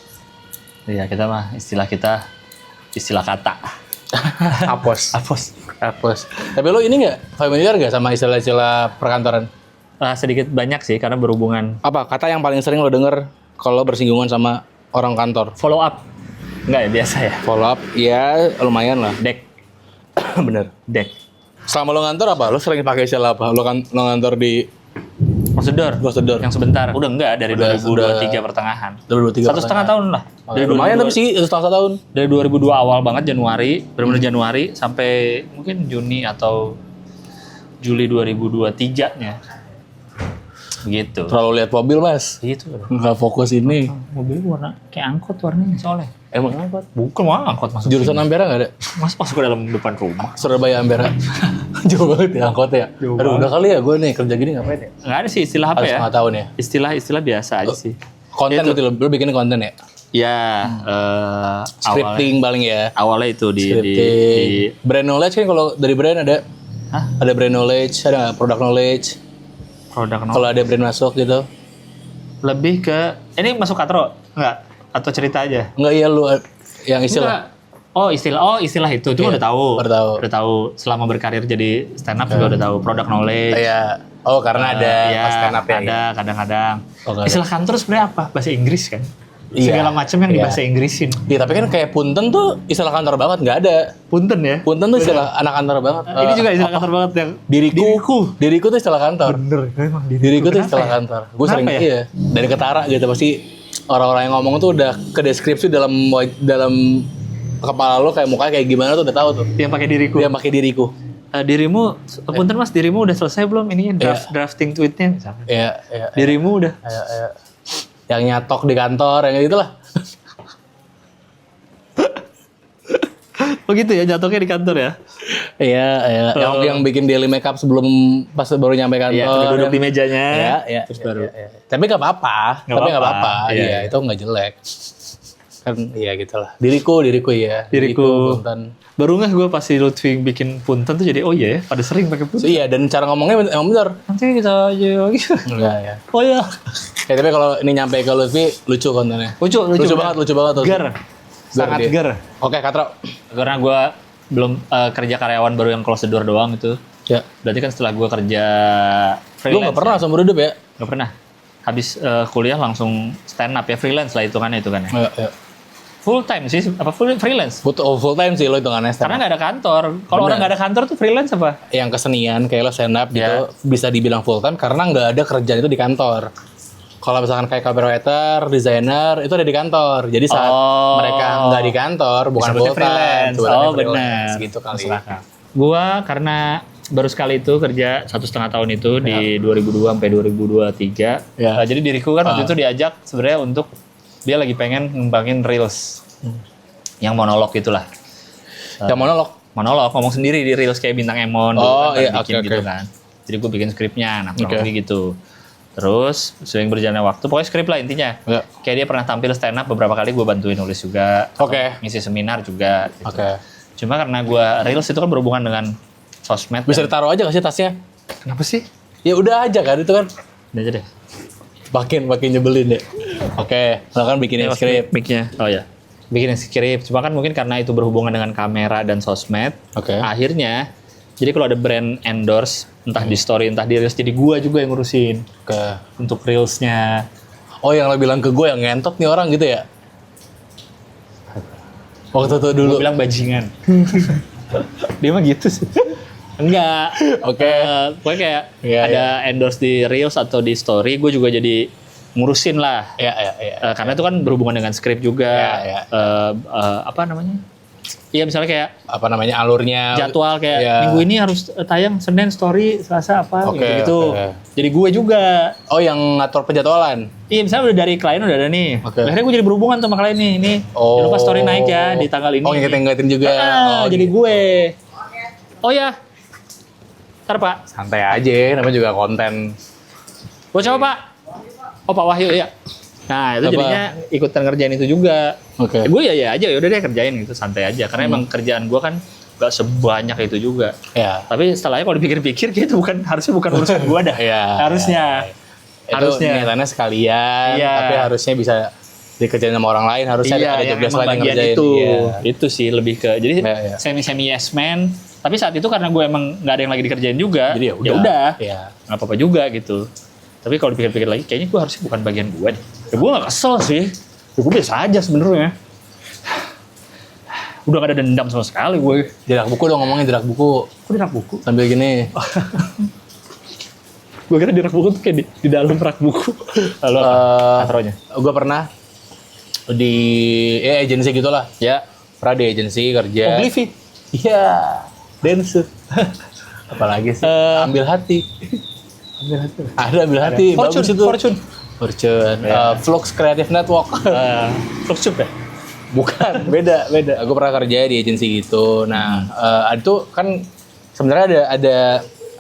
S2: Iya, kita mah istilah kata.
S1: Apos.
S2: Apos.
S1: Tapi lo ini nggak familiar nggak sama istilah-istilah perkantoran?
S2: Sedikit banyak sih karena berhubungan.
S1: Apa kata yang paling sering lo denger kalau bersinggungan sama orang kantor?
S2: Follow up. Enggak ya, biasa ya.
S1: Follow up, ya lumayan lah.
S2: Deck.
S1: Bener.
S2: Deck.
S1: Selama lo ngantor apa? Lo sering pakai istilah apa? Lo ngantor di
S2: Prosedur. Yang sebentar. Udah enggak dari
S1: Udah,
S2: 2023 pertengahan.
S1: 2023
S2: 1,5 tahun lah.
S1: Dari lumayan tapi sih 1,5 tahun.
S2: Dari 2002 awal banget Januari, benar-benar Januari sampai mungkin Juni atau Juli 2023-nya. Begitu.
S1: Terlalu lihat mobil mas.
S2: Gitu.
S1: Nggak fokus ini.
S2: Mobil warna kayak angkot warnanya soalnya.
S1: Emang angkot?
S2: Bukan wah angkot masuk.
S1: Jurusan Ampera nggak ada?
S2: Mas masuk ke dalam depan rumah.
S1: Surabaya Ampera. Jauh banget ya angkotnya.
S2: Jauh
S1: Aduh udah kali ya gue nih kerja gini ngapain ya?
S2: Enggak ada sih istilah apa
S1: Harus
S2: ya?
S1: 5 tahun ya?
S2: Istilah biasa aja sih.
S1: Konten berarti lo bikin konten ya?
S2: Ya,
S1: Scripting paling ya?
S2: awalnya itu di
S1: Brand knowledge kan kalau dari brand ada?
S2: Hah?
S1: Ada brand knowledge, ada nggak? Product knowledge.
S2: produk
S1: Kalau ada brand masuk gitu.
S2: lebih ke ini masuk katro enggak atau cerita aja?
S1: Enggak iya lu yang istilah.
S2: Enggak. Istilah itu
S1: Iya,
S2: udah tahu.
S1: baru tahu.
S2: Udah tahu selama berkarir jadi stand up juga udah tahu product knowledge.
S1: Iya. Oh karena ada
S2: Iya,
S1: pas stand up ya.
S2: ada kadang-kadang.
S1: Oh, nggak ada.
S2: Istilah kantor sebenarnya apa? Bahasa Inggris kan?
S1: Iya.
S2: Segala macam yang
S1: Iya.
S2: dibahasa Inggrisin.
S1: Iya tapi kan kayak punten tuh istilah kantor banget nggak ada.
S2: Punten ya?
S1: Punten tuh istilah anak kantor banget.
S2: Ini juga istilah kantor banget yang
S1: Diriku tuh istilah kantor.
S2: bener. Emang
S1: Diriku tuh
S2: Kenapa
S1: istilah
S2: ya?
S1: kantor. Gue sering
S2: Kenapa ya?
S1: iya dari ketara gitu pasti orang-orang yang ngomong tuh udah ke deskripsi dalam kepala lo kayak mukanya kayak gimana tuh udah tahu tuh.
S2: Yang pakai diriku.
S1: Dia pakai diriku.
S2: Dirimu, punten mas, dirimu udah selesai belum ininya drafting tweetnya misalkan.
S1: Iya, iya.
S2: Dirimu udah.
S1: Iya. Yang nyatok di kantor yang gitu lah.
S2: Oh gitu ya, jatuhnya di kantor ya?
S1: Iya. Yang bikin daily makeup sebelum pas baru nyampe kantor.
S2: Iya, duduk di mejanya.
S1: Iya.
S2: Terus baru.
S1: Iya. Tapi nggak apa-apa.
S2: Nggak apa-apa.
S1: Iya, itu nggak jelek. Kan iya gitulah. Diriku ya.
S2: Diriku.
S1: Punten.
S2: Baru nggak gue pas si Lutfi bikin punten tuh jadi oh iya ya, pada sering pakai punten.
S1: Iya, dan cara ngomongnya emang bener.
S2: Nanti kita aja gitu.
S1: Enggak ya.
S2: Oh iya.
S1: Ya tapi kalau ini nyampe ke Lutfi lucu kontennya.
S2: Lucu
S1: Lucu banget tuh.
S2: Gar. Sangat
S1: dia.
S2: ger.
S1: Oke, Katro.
S2: Karena gue belum kerja karyawan baru yang close the door doang itu.
S1: Ya.
S2: Berarti kan setelah gue kerja
S1: Lu
S2: freelance.
S1: nggak pernah seumur hidup ya?
S2: Gak pernah. Habis kuliah langsung stand up ya, freelance lah hitungannya itu kan ya.
S1: Iya, iya.
S2: Full time sih, apa freelance?
S1: Full time sih lo hitungannya stand
S2: Karena
S1: up.
S2: nggak ada kantor. Kalau orang nggak ada kantor tuh freelance apa?
S1: Yang kesenian kayak lo stand up gitu
S2: Ya.
S1: bisa dibilang full time karena nggak ada kerjaan itu di kantor. Kalau misalkan kayak copywriter, designer itu ada di kantor. Jadi saat mereka nggak di kantor bukan
S2: Disebutnya
S1: full time,
S2: freelance.
S1: sebutannya
S2: Oh
S1: freelance,
S2: benar.
S1: gitu kali.
S2: Gua karena baru sekali itu kerja 1,5 tahun itu di 2002 sampai 2023.
S1: Ya.
S2: Jadi diriku kan waktu itu diajak sebenarnya untuk dia lagi pengen ngembangin reels. Yang monolog gitulah.
S1: Yang monolog
S2: Ngomong sendiri di reels kayak bintang Emon
S1: Oh,
S2: kan,
S1: iya,
S2: bikin
S1: oke,
S2: gitu
S1: oke.
S2: kan. Jadi gue bikin skripnya, nah kurang
S1: Oke.
S2: lebih gitu. Terus sering berjalannya waktu, pokoknya skrip lah intinya.
S1: Ya.
S2: Kayak dia pernah tampil stand up beberapa kali gue bantuin nulis juga.
S1: Oke.
S2: Ngisi seminar juga. Gitu.
S1: Oke.
S2: Cuma karena gue reels itu kan berhubungan dengan sosmed.
S1: Bisa
S2: dan-
S1: ditaruh aja gak sih tasnya?
S2: Kenapa sih?
S1: Ya udah aja kan itu kan.
S2: Udah aja deh.
S1: Makin nyebelin deh. Oke, lo kan bikinin skrip.
S2: Mic-nya. Oh ya. Bikin skrip. Cuma kan mungkin karena itu berhubungan dengan kamera dan sosmed.
S1: Oke.
S2: Akhirnya, jadi kalau ada brand endorse, entah di story, entah di reels, jadi gua juga yang ngurusin
S1: Oke.
S2: untuk reelsnya.
S1: Oh yang lo bilang ke gue yang ngentot nih orang gitu ya? Waktu itu dulu.
S2: Gua bilang bajingan. Dia mah gitu sih. Enggak.
S1: Oke.
S2: Pokoknya kayak
S1: Iya,
S2: ada endorse di reels atau di story, gue juga jadi ngurusin lah.
S1: Ya.
S2: Karena itu kan berhubungan dengan skrip juga.
S1: Iya.
S2: Apa namanya? Iya misalnya kayak
S1: Apa namanya alurnya?
S2: jadwal kayak
S1: Iya.
S2: minggu ini harus tayang Senin story, Selasa apa
S1: Oke,
S2: gitu.
S1: oke.
S2: Jadi gue juga.
S1: Oh yang ngatur penjadwalan.
S2: Iya misalnya udah dari klien udah ada nih.
S1: Oke.
S2: Akhirnya gue jadi berhubungan sama klien nih. Ini jangan lupa story naik ya di tanggal ini.
S1: Oh ngingetin juga. Oh,
S2: jadi
S1: gitu.
S2: gue. Oh ya. Ntar Pak.
S1: Santai aja, namanya juga konten.
S2: Gue coba Pak. Oh Pak Wahyu ya. Nah itu
S1: Apa?
S2: jadinya ikutan ngerjain itu juga.
S1: Oke.
S2: Gue ya aja udah deh kerjain gitu santai aja. Karena emang kerjaan gue kan gak sebanyak itu juga.
S1: Ya.
S2: Tapi setelahnya kalau dipikir-pikir kayak itu harusnya bukan urusan gue dah.
S1: Iya.
S2: Harusnya.
S1: Itu
S2: Harusnya.
S1: niatannya sekalian,
S2: Iya.
S1: tapi harusnya bisa dikerjain sama orang lain. Harusnya
S2: Iya,
S1: ada
S2: yang
S1: job desk
S2: emang
S1: lain yang
S2: bagian
S1: ngerjain.
S2: itu.
S1: Iya.
S2: Itu sih lebih ke jadi
S1: Iya, iya.
S2: semi yes man. Tapi saat itu karena gue emang nggak ada yang lagi dikerjain juga.
S1: Jadi ya
S2: ya udah.
S1: Iya.
S2: Nggak apa-apa juga gitu. Tapi kalau dipikir-pikir lagi, kayaknya gue harusnya bukan bagian gue deh. Ya gue gak kesel sih. Ya gue biasa aja sebenarnya. Udah gak ada dendam sama sekali gue.
S1: Jerak buku dong ngomongin jerak buku.
S2: Kok di rak buku?
S1: Sambil gini.
S2: Gue kira di rak buku tuh kayak di dalam rak buku. Lalu apa? Katronya?
S1: Gue pernah di agensi gitulah.
S2: Ya.
S1: Pernah di agensi kerja.
S2: Oh, Glivi?
S1: Iya. Dance. Apalagi sih? Ambil hati. Ada ambil hati.
S2: Fortune,
S1: Bagus itu.
S2: Fortune.
S1: Flux Creative Network.
S2: Flux ya?
S1: Bukan, beda. Aku pernah kerja di agensi gitu. Nah, itu kan sebenarnya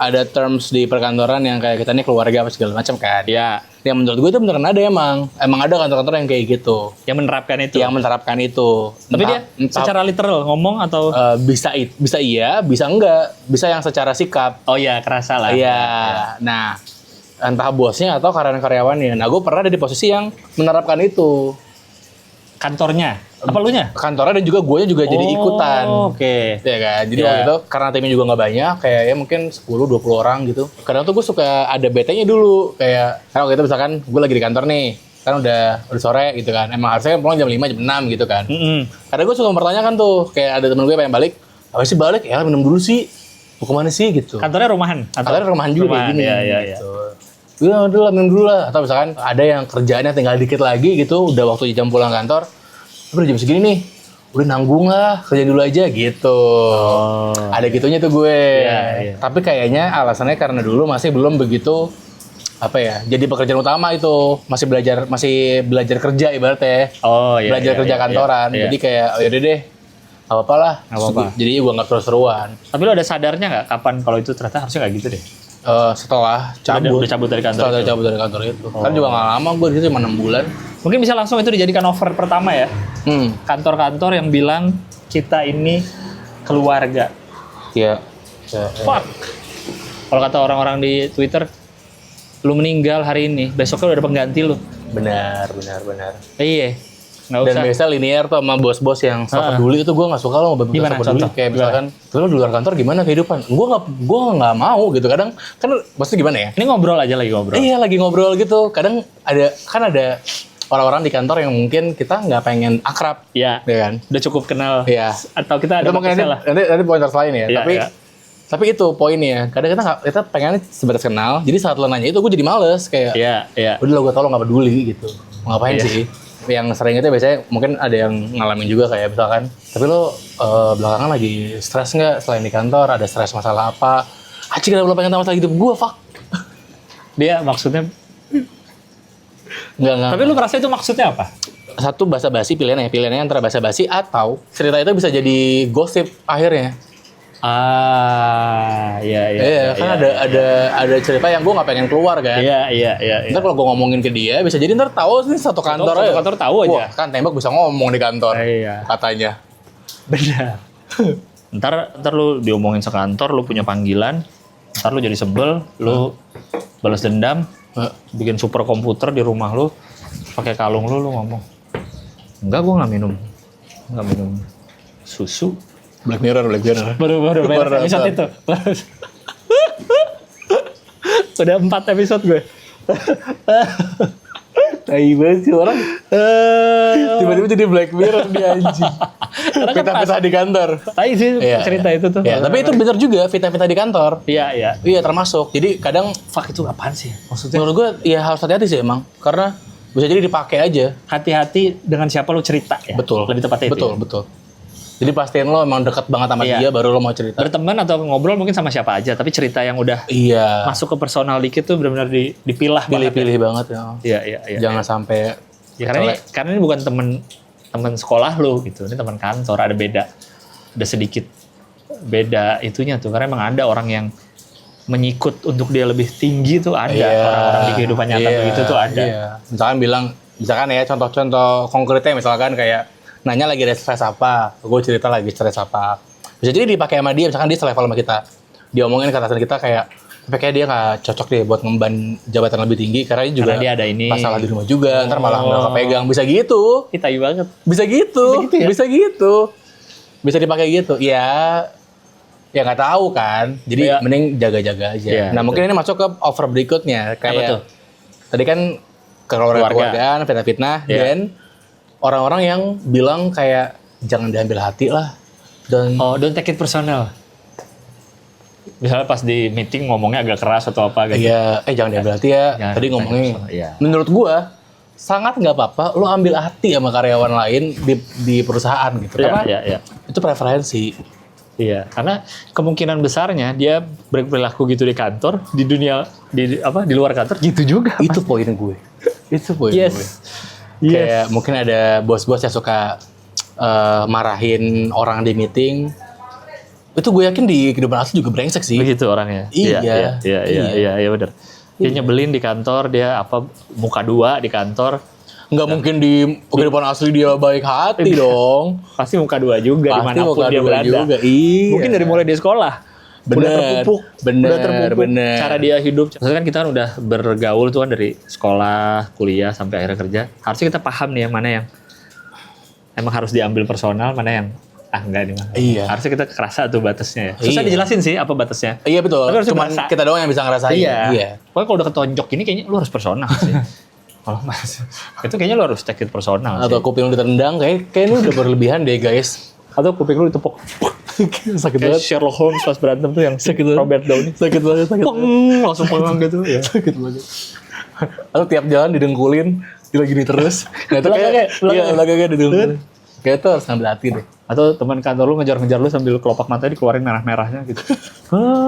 S1: ada terms di perkantoran yang kayak kita nih keluarga apa segala macam kan.
S2: Ya.
S1: Yang menurut gue itu beneran ada emang ada kantor-kantor yang kayak gitu.
S2: Yang menerapkan itu.
S1: Yang menerapkan itu.
S2: Tapi dia secara literal ngomong atau?
S1: bisa iya, bisa enggak, bisa yang secara sikap.
S2: Oh iya, kerasa lah.
S1: Iya. Nah, entah bosnya atau karyawan-karyawannya. Nah, gue pernah ada di posisi yang menerapkan itu.
S2: Kantornya? Apa lu nya?
S1: Kantornya dan juga guanya juga jadi ikutan.
S2: Oke.
S1: Ya kan? Jadi
S2: Iya.
S1: waktu itu karena timnya juga nggak banyak, kayak ya mungkin 10-20 orang gitu. Kadang tuh gue suka ada bete-nya dulu. Kayak, kalau kita misalkan gue lagi di kantor nih, kan udah sore gitu kan. Emang harusnya kan pulang jam 5, jam 6 gitu kan. Karena gue suka mempertanyakan tuh, kayak ada temen gue pengen balik, apa sih balik? Ya minum dulu sih. Mau kemana sih gitu.
S2: Kantornya rumahan?
S1: Kantornya rumahan juga kayak gini.
S2: Iya.
S1: Gitu. Ya udah lah, minum dulu lah. Atau misalkan ada yang kerjaannya tinggal dikit lagi gitu, udah waktu jam pulang kantor, tapi udah jam segini nih, udah nanggung lah, kerja dulu aja gitu. Ada gitunya tuh gue.
S2: Iya.
S1: Tapi kayaknya alasannya karena dulu masih belum begitu apa ya, jadi pekerjaan utama itu, masih belajar kerja ibaratnya.
S2: Oh iya.
S1: Belajar kerja kantoran.
S2: Iya.
S1: Jadi kayak oh, yaudah deh. Gak apa-apa lah.
S2: Nggak apa-apa.
S1: Jadi gue gak terus-teruan.
S2: Tapi lu ada sadarnya nggak kapan kalau itu ternyata harusnya nggak gitu deh?
S1: Setelah cabut.
S2: Udah cabut dari kantor
S1: Setelah
S2: itu?
S1: cabut dari kantor itu. Kan juga gak lama, gue di situ cuma 6 bulan.
S2: Mungkin bisa langsung itu dijadikan offer pertama ya. Kantor-kantor yang bilang kita ini keluarga.
S1: Iya.
S2: Fuck. Kalau kata orang-orang di Twitter, lu meninggal hari ini, besoknya udah ada pengganti lu.
S1: Benar.
S2: Iya. Nggak
S1: Dan
S2: usah.
S1: biasa linear tuh sama bos-bos yang sok peduli itu gue nggak suka lo ngebagi
S2: Gimana
S1: sok peduli.
S2: contoh?
S1: Kayak misalkan, lo di luar kantor gimana kehidupan? Gue nggak mau gitu. Kadang kan maksudnya gimana ya?
S2: Ini ngobrol aja lagi ngobrol.
S1: Iya lagi ngobrol gitu. Kadang ada orang-orang di kantor yang mungkin kita nggak pengen akrab,
S2: Iya.
S1: ya kan?
S2: Udah cukup kenal.
S1: Iya.
S2: Atau kita ada
S1: Itu mungkin
S2: batasnya lah.
S1: nanti pointer lain ya.
S2: Iya,
S1: tapi
S2: iya.
S1: tapi itu poinnya. Kadang kita pengen sebatas kenal. Jadi saat lo nanya itu gue jadi males kayak.
S2: Iya, iya.
S1: Udah lo gue tau lo gak peduli gitu. Mau ngapain
S2: Iya.
S1: sih? Yang sering itu biasanya mungkin ada yang ngalamin juga kayak misalkan. Tapi lo belakangan lagi stres nggak selain di kantor? Ada stres masalah apa? Acik kenapa lo pengen tahu masalah hidup gue? Fuck.
S2: Dia maksudnya.
S1: Enggak.
S2: Tapi lu merasa itu maksudnya apa?
S1: Satu basa-basi pilihannya antara basa-basi atau cerita itu bisa jadi gosip akhirnya.
S2: Iya.
S1: Iya, kan ada cerita yang gue nggak pengen keluar kan.
S2: Iya.
S1: Ntar kalau gue ngomongin ke dia, bisa jadi ntar tahu nih satu kantor
S2: Satu
S1: aja.
S2: kantor tahu aja.
S1: Wah, kan tembak bisa ngomong di kantor.
S2: Iya.
S1: Katanya.
S2: Benar. ntar lu diomongin sekantor, lu punya panggilan, ntar lu jadi sebel, lu balas dendam, bikin super komputer di rumah lu, pakai kalung lu ngomong, enggak gua nggak minum susu.
S1: Black Mirror.
S2: Baru episode itu. Udah 4 episode gue.
S1: Tai banget sih orang. Tiba-tiba jadi Black Mirror dia anjing. Vita-vita di kantor.
S2: Tai sih cerita itu tuh.
S1: Iya, tapi itu bener juga vita-vita di kantor.
S2: Iya.
S1: Iya termasuk. Jadi kadang
S2: Fuck itu apaan sih? Maksudnya
S1: menurut gue ya harus hati-hati sih emang. Karena bisa jadi dipakai aja.
S2: hati-hati dengan siapa lu cerita ya.
S1: Betul.
S2: Lebih tepatnya itu.
S1: Betul. Jadi pastiin lo emang dekat banget sama
S2: Iya.
S1: dia baru lo mau cerita.
S2: Berteman atau ngobrol mungkin sama siapa aja, tapi cerita yang udah
S1: Iya.
S2: masuk ke personal dikit tuh benar-benar dipilah
S1: Pilih-pilih banget ya.
S2: Iya.
S1: Jangan sampai
S2: Ya, karena ini bukan temen sekolah lu gitu. Ini teman kantor, ada sedikit beda itunya tuh. Karena emang ada orang yang menyikut untuk dia lebih tinggi tuh ada. Orang-orang di kehidupan nyata begitu tuh ada.
S1: Iya. Misalkan ya contoh-contoh konkretnya misalkan kayak nanya lagi ada stres apa, gue cerita lagi stres apa. Bisa jadi dipakai sama dia, misalkan dia selevel sama kita. Dia omongin ke atasan kita kayak, tapi kayak dia nggak cocok deh buat ngemban jabatan lebih tinggi karena dia juga
S2: Karena dia ada ini.
S1: masalah di rumah juga, ntar malah nggak kepegang. Bisa gitu.
S2: Ih, tai banget.
S1: Bisa gitu
S2: ya?
S1: Bisa dipakai gitu. Ya nggak tahu kan. Jadi
S2: Iya.
S1: mending jaga-jaga aja.
S2: Iya,
S1: Nah mungkin ini masuk ke offer berikutnya. Kayak
S2: tuh?
S1: tadi kan keluargaan, fitnah-fitnah,
S2: Iya.
S1: dan orang-orang yang bilang kayak jangan diambil hati lah. Dan
S2: Oh, don't take it personal. Misalnya pas di meeting ngomongnya agak keras atau apa gitu.
S1: iya, jangan diambil hati ya.
S2: Jangan
S1: Tadi
S2: diambil
S1: ngomongnya.
S2: hati, iya.
S1: Menurut gua sangat nggak apa-apa lo ambil hati sama karyawan lain di perusahaan gitu. Karena
S2: Iya.
S1: itu preferensi.
S2: Iya, karena kemungkinan besarnya dia berperilaku gitu di kantor, di dunia di luar kantor gitu juga.
S1: Itu poin gue. Itu poin
S2: Yes.
S1: gue. Kayak mungkin ada bos-bos yang suka marahin orang di meeting. Itu gue yakin di kehidupan asli juga brengsek sih.
S2: Begitu orangnya.
S1: Iya.
S2: Iya benar. Dia nyebelin di kantor, dia muka dua di kantor.
S1: Nggak mungkin di kehidupan asli dia baik hati dong.
S2: Pasti muka dua juga
S1: Pasti
S2: dimanapun
S1: muka
S2: dia
S1: dua
S2: berada.
S1: juga. Iya.
S2: Mungkin dari mulai di sekolah. Udah
S1: Bener,
S2: terpupuk
S1: bener.
S2: cara dia hidup. Maksudnya kan kita kan udah bergaul tuh kan dari sekolah, kuliah sampai akhirnya kerja. Harusnya kita paham nih yang mana yang emang harus diambil personal, mana yang enggak nih mah.
S1: Iya.
S2: Harusnya kita kerasa tuh batasnya ya. Susah
S1: Iya.
S2: dijelasin sih apa batasnya.
S1: Iya betul.
S2: Tapi harus
S1: Cuman
S2: berasa.
S1: kita doang yang bisa ngerasain.
S2: Iya. Pokoknya kalau udah ketonjok gini kayaknya lu harus personal sih. Kalau mas, itu kayaknya lu harus take it personal
S1: Atau
S2: sih.
S1: kuping lu ditendang, kayak ini udah berlebihan deh guys.
S2: Atau kuping lu ditepuk.
S1: Sakit
S2: Kayak
S1: banget.
S2: Sherlock Holmes pas berantem tuh yang
S1: Sakit banget.
S2: Robert Downey.
S1: Sakit banget.
S2: Peng, langsung pengang gitu ya.
S1: Sakit banget. Atau tiap jalan didengkulin, dia lagi gini terus. Nah itu
S2: Belakangnya,
S1: kayak belakangnya didengkulin. Kayak itu harus ngambil hati deh.
S2: Atau teman kantor lu ngejar-ngejar lu sambil kelopak matanya dikeluarin merah-merahnya gitu.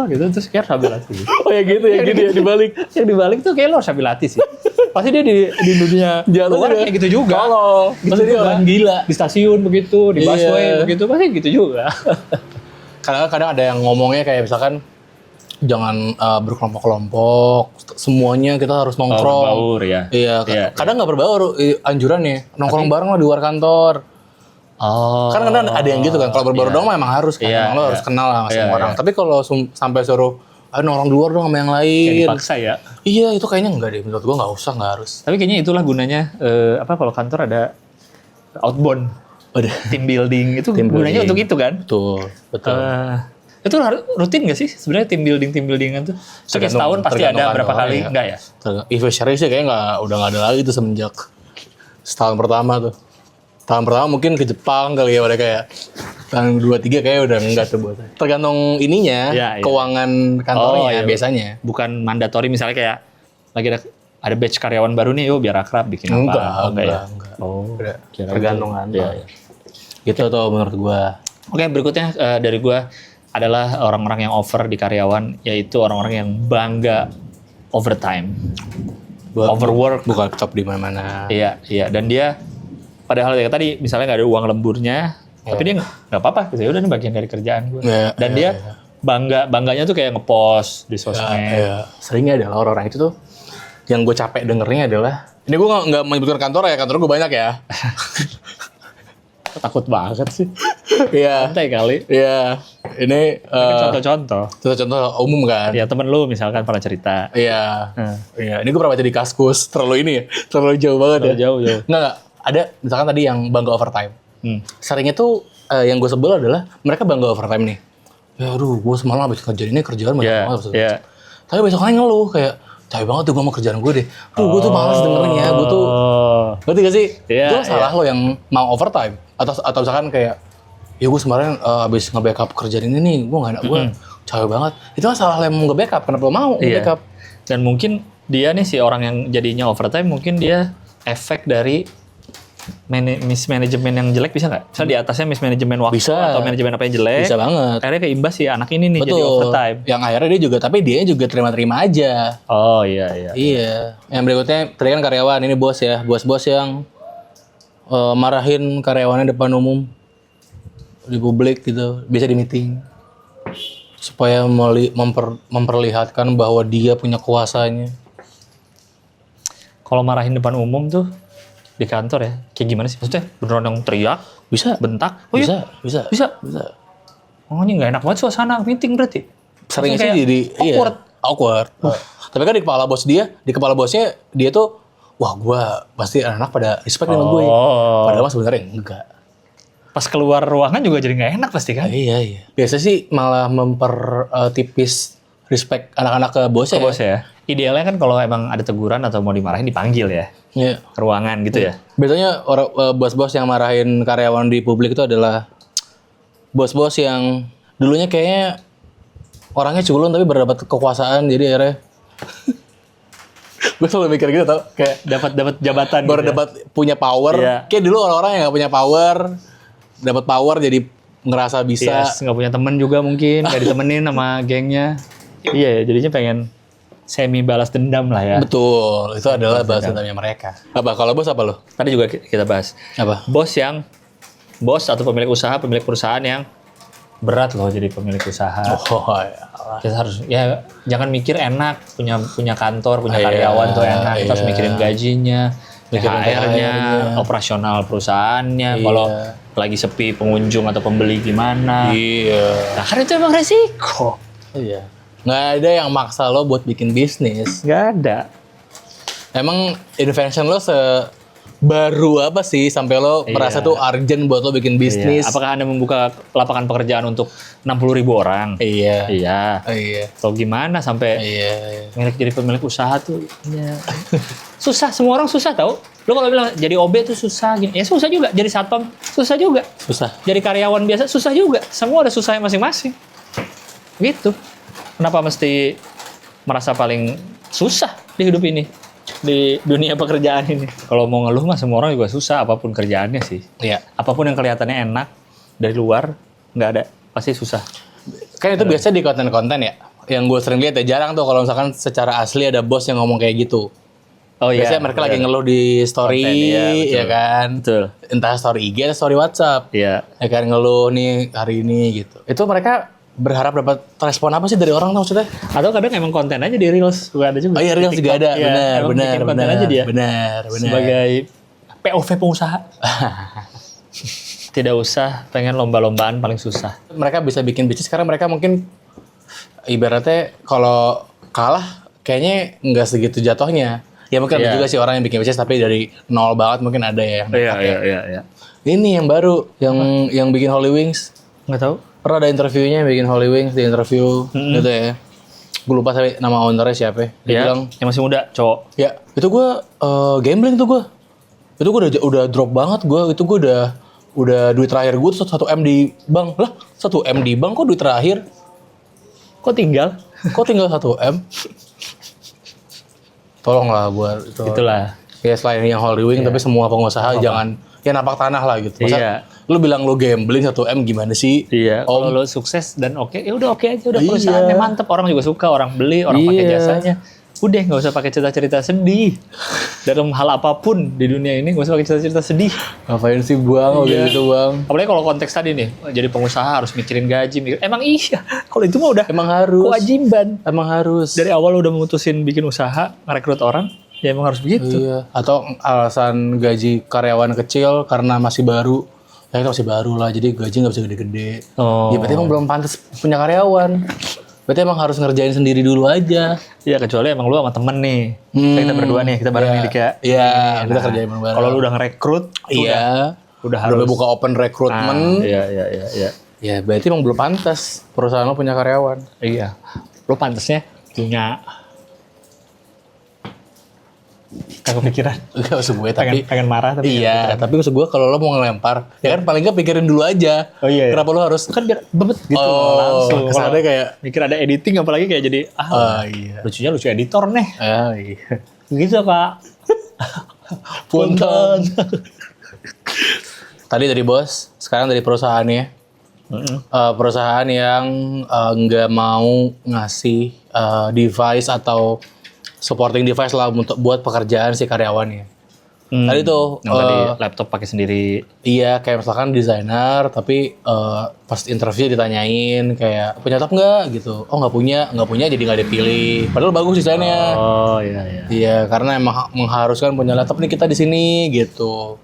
S2: Gitu terus kayak harus ambil hati.
S1: Oh ya gitu ya, gini ya dibalik.
S2: Yang dibalik tuh kayak lo harus ambil hati sih. Pasti dia di dunia
S1: Jalan
S2: luar
S1: juga.
S2: kayak gitu juga.
S1: Tolong.
S2: Gitu
S1: Pasti dia
S2: juga.
S1: orang gila.
S2: Di stasiun begitu, di
S1: Iya.
S2: busway begitu, pasti gitu juga.
S1: Kadang-kadang ada yang ngomongnya kayak misalkan jangan berkelompok-kelompok, semuanya kita harus nongkrong.
S2: Berbaur ya.
S1: Iya,
S2: Iya,
S1: kadang nggak berbaur anjurannya. Nongkrong bareng lah di luar kantor.
S2: Oh.
S1: Kan kadang ada yang gitu kan. Kalau berbaur
S2: Iya.
S1: doang mah emang harus kan.
S2: Iya,
S1: Emang lo
S2: iya.
S1: harus kenal lah sama
S2: Iya,
S1: semua orang.
S2: iya.
S1: Tapi kalau sampai suruh ayo nongkrong di luar dong sama yang lain.
S2: Kayak dipaksa ya.
S1: Iya, itu kayaknya enggak deh. Menurut gua nggak usah, nggak harus.
S2: Tapi kayaknya itulah gunanya kalau kantor ada outbound,
S1: Udah.
S2: team building itu
S1: Team
S2: gunanya
S1: building.
S2: untuk itu kan.
S1: Betul.
S2: Itu rutin gak sih sebenarnya team buildingan tuh? Kayak setahun pasti ada
S1: tergantung
S2: berapa
S1: kantornya
S2: kali?
S1: ya.
S2: Enggak ya?
S1: Anniversary sih kayaknya udah nggak ada lagi tuh semenjak setahun pertama tuh. Tahun pertama mungkin ke Jepang kali ya, mereka ya. Tahun 2-3 kayaknya udah enggak tuh buat. Tergantung ininya,
S2: Iya.
S1: keuangan kantornya
S2: iya.
S1: biasanya.
S2: Bukan mandatori misalnya kayak lagi ada batch karyawan baru nih, yuk biar akrab bikin apa?
S1: Enggak.
S2: Ya? Oh,
S1: Udah,
S2: kira
S1: tergantung kantor.
S2: Iya.
S1: Gitu tuh menurut gua.
S2: Oke, berikutnya dari gua adalah orang-orang yang over di karyawan, yaitu orang-orang yang bangga overtime, overwork.
S1: Buka laptop di mana-mana.
S2: Iya. Dan dia padahal kayak tadi misalnya nggak ada uang lemburnya, tapi dia nggak apa-apa, ya udah ini bagian dari kerjaan gue.
S1: Iya,
S2: Dan dia bangganya tuh kayak ngepost di sosmed.
S1: Iya. Seringnya adalah orang-orang itu tuh yang gue capek dengernya adalah, ini gue nggak menyebutkan kantor ya, kantor gue banyak ya.
S2: Takut banget sih.
S1: Iya.
S2: Santai kali.
S1: Iya. Ini
S2: Kan contoh-contoh.
S1: contoh umum kan.
S2: Ya temen lu misalkan pernah cerita.
S1: Iya. Iya. Ini gue pernah baca di Kaskus. Terlalu ini ya. Terlalu jauh banget ya.
S2: Jauh.
S1: Nggak. Ada misalkan tadi yang bangga overtime. Seringnya tuh yang gue sebel adalah mereka bangga overtime nih. Ya aduh, gue semalam habis kerjaan ini kerjaan banyak banget.
S2: Iya.
S1: Tapi besokannya ngeluh kayak, capek banget tuh gue mau kerjaan gue deh. Gue tuh malas dengernya. Gue tuh, ngerti gak sih?
S2: Iya,
S1: Itu salah lo yang mau overtime. Atau misalkan kayak, ya gue kemarin habis nge-backup kerjaan ini nih, gue gak enak, gue capek banget. Itu kan salah lo yang mau nge-backup. Kenapa lo mau nge-backup?
S2: Dan mungkin dia nih si orang yang jadinya overtime, mungkin dia efek dari mismanajemen yang jelek, bisa nggak? Misalnya di atasnya mismanajemen waktu
S1: Bisa.
S2: atau manajemen apa yang jelek.
S1: Bisa banget.
S2: Akhirnya keimbas si anak ini nih
S1: Betul.
S2: jadi overtime.
S1: Yang akhirnya dia juga, tapi dia juga terima-terima aja.
S2: Oh iya.
S1: Iya. Yang berikutnya, tadi kan karyawan, ini bos ya. Bos-bos yang marahin karyawannya depan umum. Di publik gitu. Bisa di meeting. Supaya memperlihatkan bahwa dia punya kuasanya.
S2: Kalau marahin depan umum tuh di kantor ya, kayak gimana sih? Maksudnya beneran yang teriak,
S1: Bisa.
S2: bentak? Oh iya?
S1: Bisa.
S2: Oh ini nggak enak banget suasana meeting berarti?
S1: Sering sih
S2: Kayak
S1: jadi
S2: awkward.
S1: awkward. Tapi kan di kepala bosnya dia tuh, wah gue pasti anak-anak pada respect sama gue. Padahal mah sebenarnya enggak.
S2: Pas keluar ruangan juga jadi nggak enak pasti kan?
S1: Iya. Biasa sih malah mempertipis respect anak-anak ke bosnya.
S2: Bos ya. Idealnya kan kalau emang ada teguran atau mau dimarahin dipanggil ya
S1: Iya.
S2: ke ruangan gitu ya.
S1: Biasanya bos-bos yang marahin karyawan di publik itu adalah bos-bos yang dulunya kayaknya orangnya culun tapi berdapat kekuasaan, jadi akhirnya gue selalu mikir gitu tau, kayak
S2: Dapat jabatan.
S1: baru
S2: gitu ya.
S1: dapat punya power.
S2: Iya.
S1: Kayak dulu orang-orang yang nggak punya power dapat power jadi ngerasa bisa.
S2: Yes, nggak punya temen juga mungkin, nggak ditemenin sama gengnya. Iya, jadinya pengen semi balas dendam lah ya.
S1: Betul, itu adalah balas dendamnya mereka. Apa kalau bos apa lo?
S2: Tadi juga kita bahas.
S1: Apa?
S2: Bos atau pemilik perusahaan yang berat loh jadi pemilik usaha.
S1: Oh ya.
S2: Kita harus ya jangan mikir enak punya kantor, punya karyawan tuh enak. Kita harus mikirin gajinya,
S1: Mikirin
S2: THR-nya,
S1: THR-nya.
S2: operasional perusahaannya. Kalau lagi sepi pengunjung atau pembeli gimana.
S1: Iya.
S2: Nah, kan itu emang resiko.
S1: Iya. Nggak ada yang maksa lo buat bikin bisnis.
S2: Nggak ada.
S1: Emang invention lo baru apa sih sampai lo merasa tuh urgent buat lo bikin bisnis?
S2: Iya. Apakah Anda membuka lapangan pekerjaan untuk 60.000 orang?
S1: Iya.
S2: Iya.
S1: Iya.
S2: Atau gimana sampai
S1: Iya.
S2: jadi pemilik usaha tuh ya. Susah, semua orang susah tau. Lo kalau bilang jadi OB tuh susah gini. Ya susah juga. Jadi satpam susah juga.
S1: Susah.
S2: Jadi karyawan biasa susah juga. Semua ada susahnya masing-masing. Gitu. Kenapa mesti merasa paling susah di hidup ini? Di dunia pekerjaan ini. Kalau mau ngeluh mah semua orang juga susah. Apapun kerjaannya sih.
S1: Iya.
S2: Apapun yang kelihatannya enak dari luar nggak ada. Pasti susah.
S1: Kan itu biasa di konten-konten ya. Yang gue sering lihat ya, jarang tuh kalau misalkan secara asli ada bos yang ngomong kayak gitu.
S2: Oh iya.
S1: Biasanya mereka lagi ngeluh di story,
S2: Konten, iya, betul.
S1: ya kan?
S2: Betul.
S1: Entah story IG atau story WhatsApp.
S2: Iya.
S1: Ya kan, ngeluh nih hari ini gitu. Itu mereka berharap dapat respon apa sih dari orang tuh maksudnya?
S2: Atau kadang emang konten aja di Reels. Juga ada juga.
S1: Oh iya, Reels juga ada.
S2: Iya, emang bikin konten aja dia.
S1: Benar.
S2: Sebagai POV pengusaha. Tidak usah pengen lomba-lombaan paling susah.
S1: Mereka bisa bikin bisnis karena mereka mungkin ibaratnya kalau kalah kayaknya nggak segitu jatuhnya. Ya mungkin ada juga sih orang yang bikin bisnis tapi dari nol banget mungkin ada ya.
S2: Iya.
S1: Ini yang baru, yang bikin Holy Wings.
S2: Nggak tahu.
S1: Pernah ada interviewnya yang bikin Holy Wings, di interview gitu ya. Gue lupa tapi nama ownernya siapa. Dia bilang,
S2: yang masih muda, cowok.
S1: ya itu gue gambling tuh gue. Itu gue udah drop banget gue. Itu gue udah duit terakhir gue tuh 1 M di bank. Lah 1 M di bank kok duit terakhir?
S2: Kok tinggal?
S1: Kok tinggal 1 M? Tolonglah buat itu.
S2: Itulah.
S1: Ya selain yang Holy Wing tapi semua pengusaha jangan ya napak tanah lah gitu. Masa lu bilang lu gambling 1 M gimana sih?
S2: Iya. Kalau lu sukses dan oke, ya udah oke aja, udah perusahaannya mantep, orang juga suka, orang beli, orang pakai jasanya. Udah nggak usah pakai cerita-cerita sedih. Dalam hal apapun di dunia ini nggak usah pakai cerita-cerita sedih.
S1: Ngapain sih Bang? Gitu Bang.
S2: Apalagi kalau konteks tadi nih, jadi pengusaha harus mikirin gaji. Emang iya. Kalau itu mah udah
S1: Emang harus.
S2: kewajiban.
S1: Emang harus.
S2: Dari awal udah memutusin bikin usaha, ngerekrut orang, ya emang harus begitu.
S1: Iya. Atau alasan gaji karyawan kecil karena masih baru. Ya itu masih baru lah, jadi gaji nggak bisa gede-gede. Ya berarti emang belum pantas punya karyawan. Berarti emang harus ngerjain sendiri dulu aja.
S2: Iya, kecuali emang lu sama temen nih. Kita berdua nih, kita bareng nih Dika.
S1: Iya, kita kerjain bareng.
S2: Kalau lu udah ngerekrut, udah harus.
S1: Udah buka open recruitment.
S2: Iya.
S1: Ya berarti emang belum pantas perusahaan lo punya karyawan.
S2: Iya. Lu pantasnya punya kepikiran.
S1: Enggak maksud gue tapi
S2: pengen marah tapi
S1: iya, tapi maksud gue kalau lo mau ngelempar, ya kan paling nggak pikirin dulu aja.
S2: Oh iya.
S1: Kenapa lo harus
S2: kan biar bebet gitu langsung.
S1: Kesannya kayak
S2: mikir ada editing apalagi kayak jadi
S1: iya.
S2: lucunya lucu editor nih.
S1: Iya.
S2: Gitu Kak.
S1: Punten. Tadi dari bos, sekarang dari perusahaannya. Perusahaan yang nggak mau ngasih device atau supporting device lah untuk buat pekerjaan si karyawannya. Tadi tuh
S2: yang tadi laptop pakai sendiri.
S1: Iya, kayak misalkan desainer tapi pas interview ditanyain kayak punya laptop nggak gitu. Oh nggak punya jadi nggak dipilih. Padahal bagus desainnya.
S2: Oh iya.
S1: Iya, karena emang mengharuskan punya laptop nih kita di sini gitu.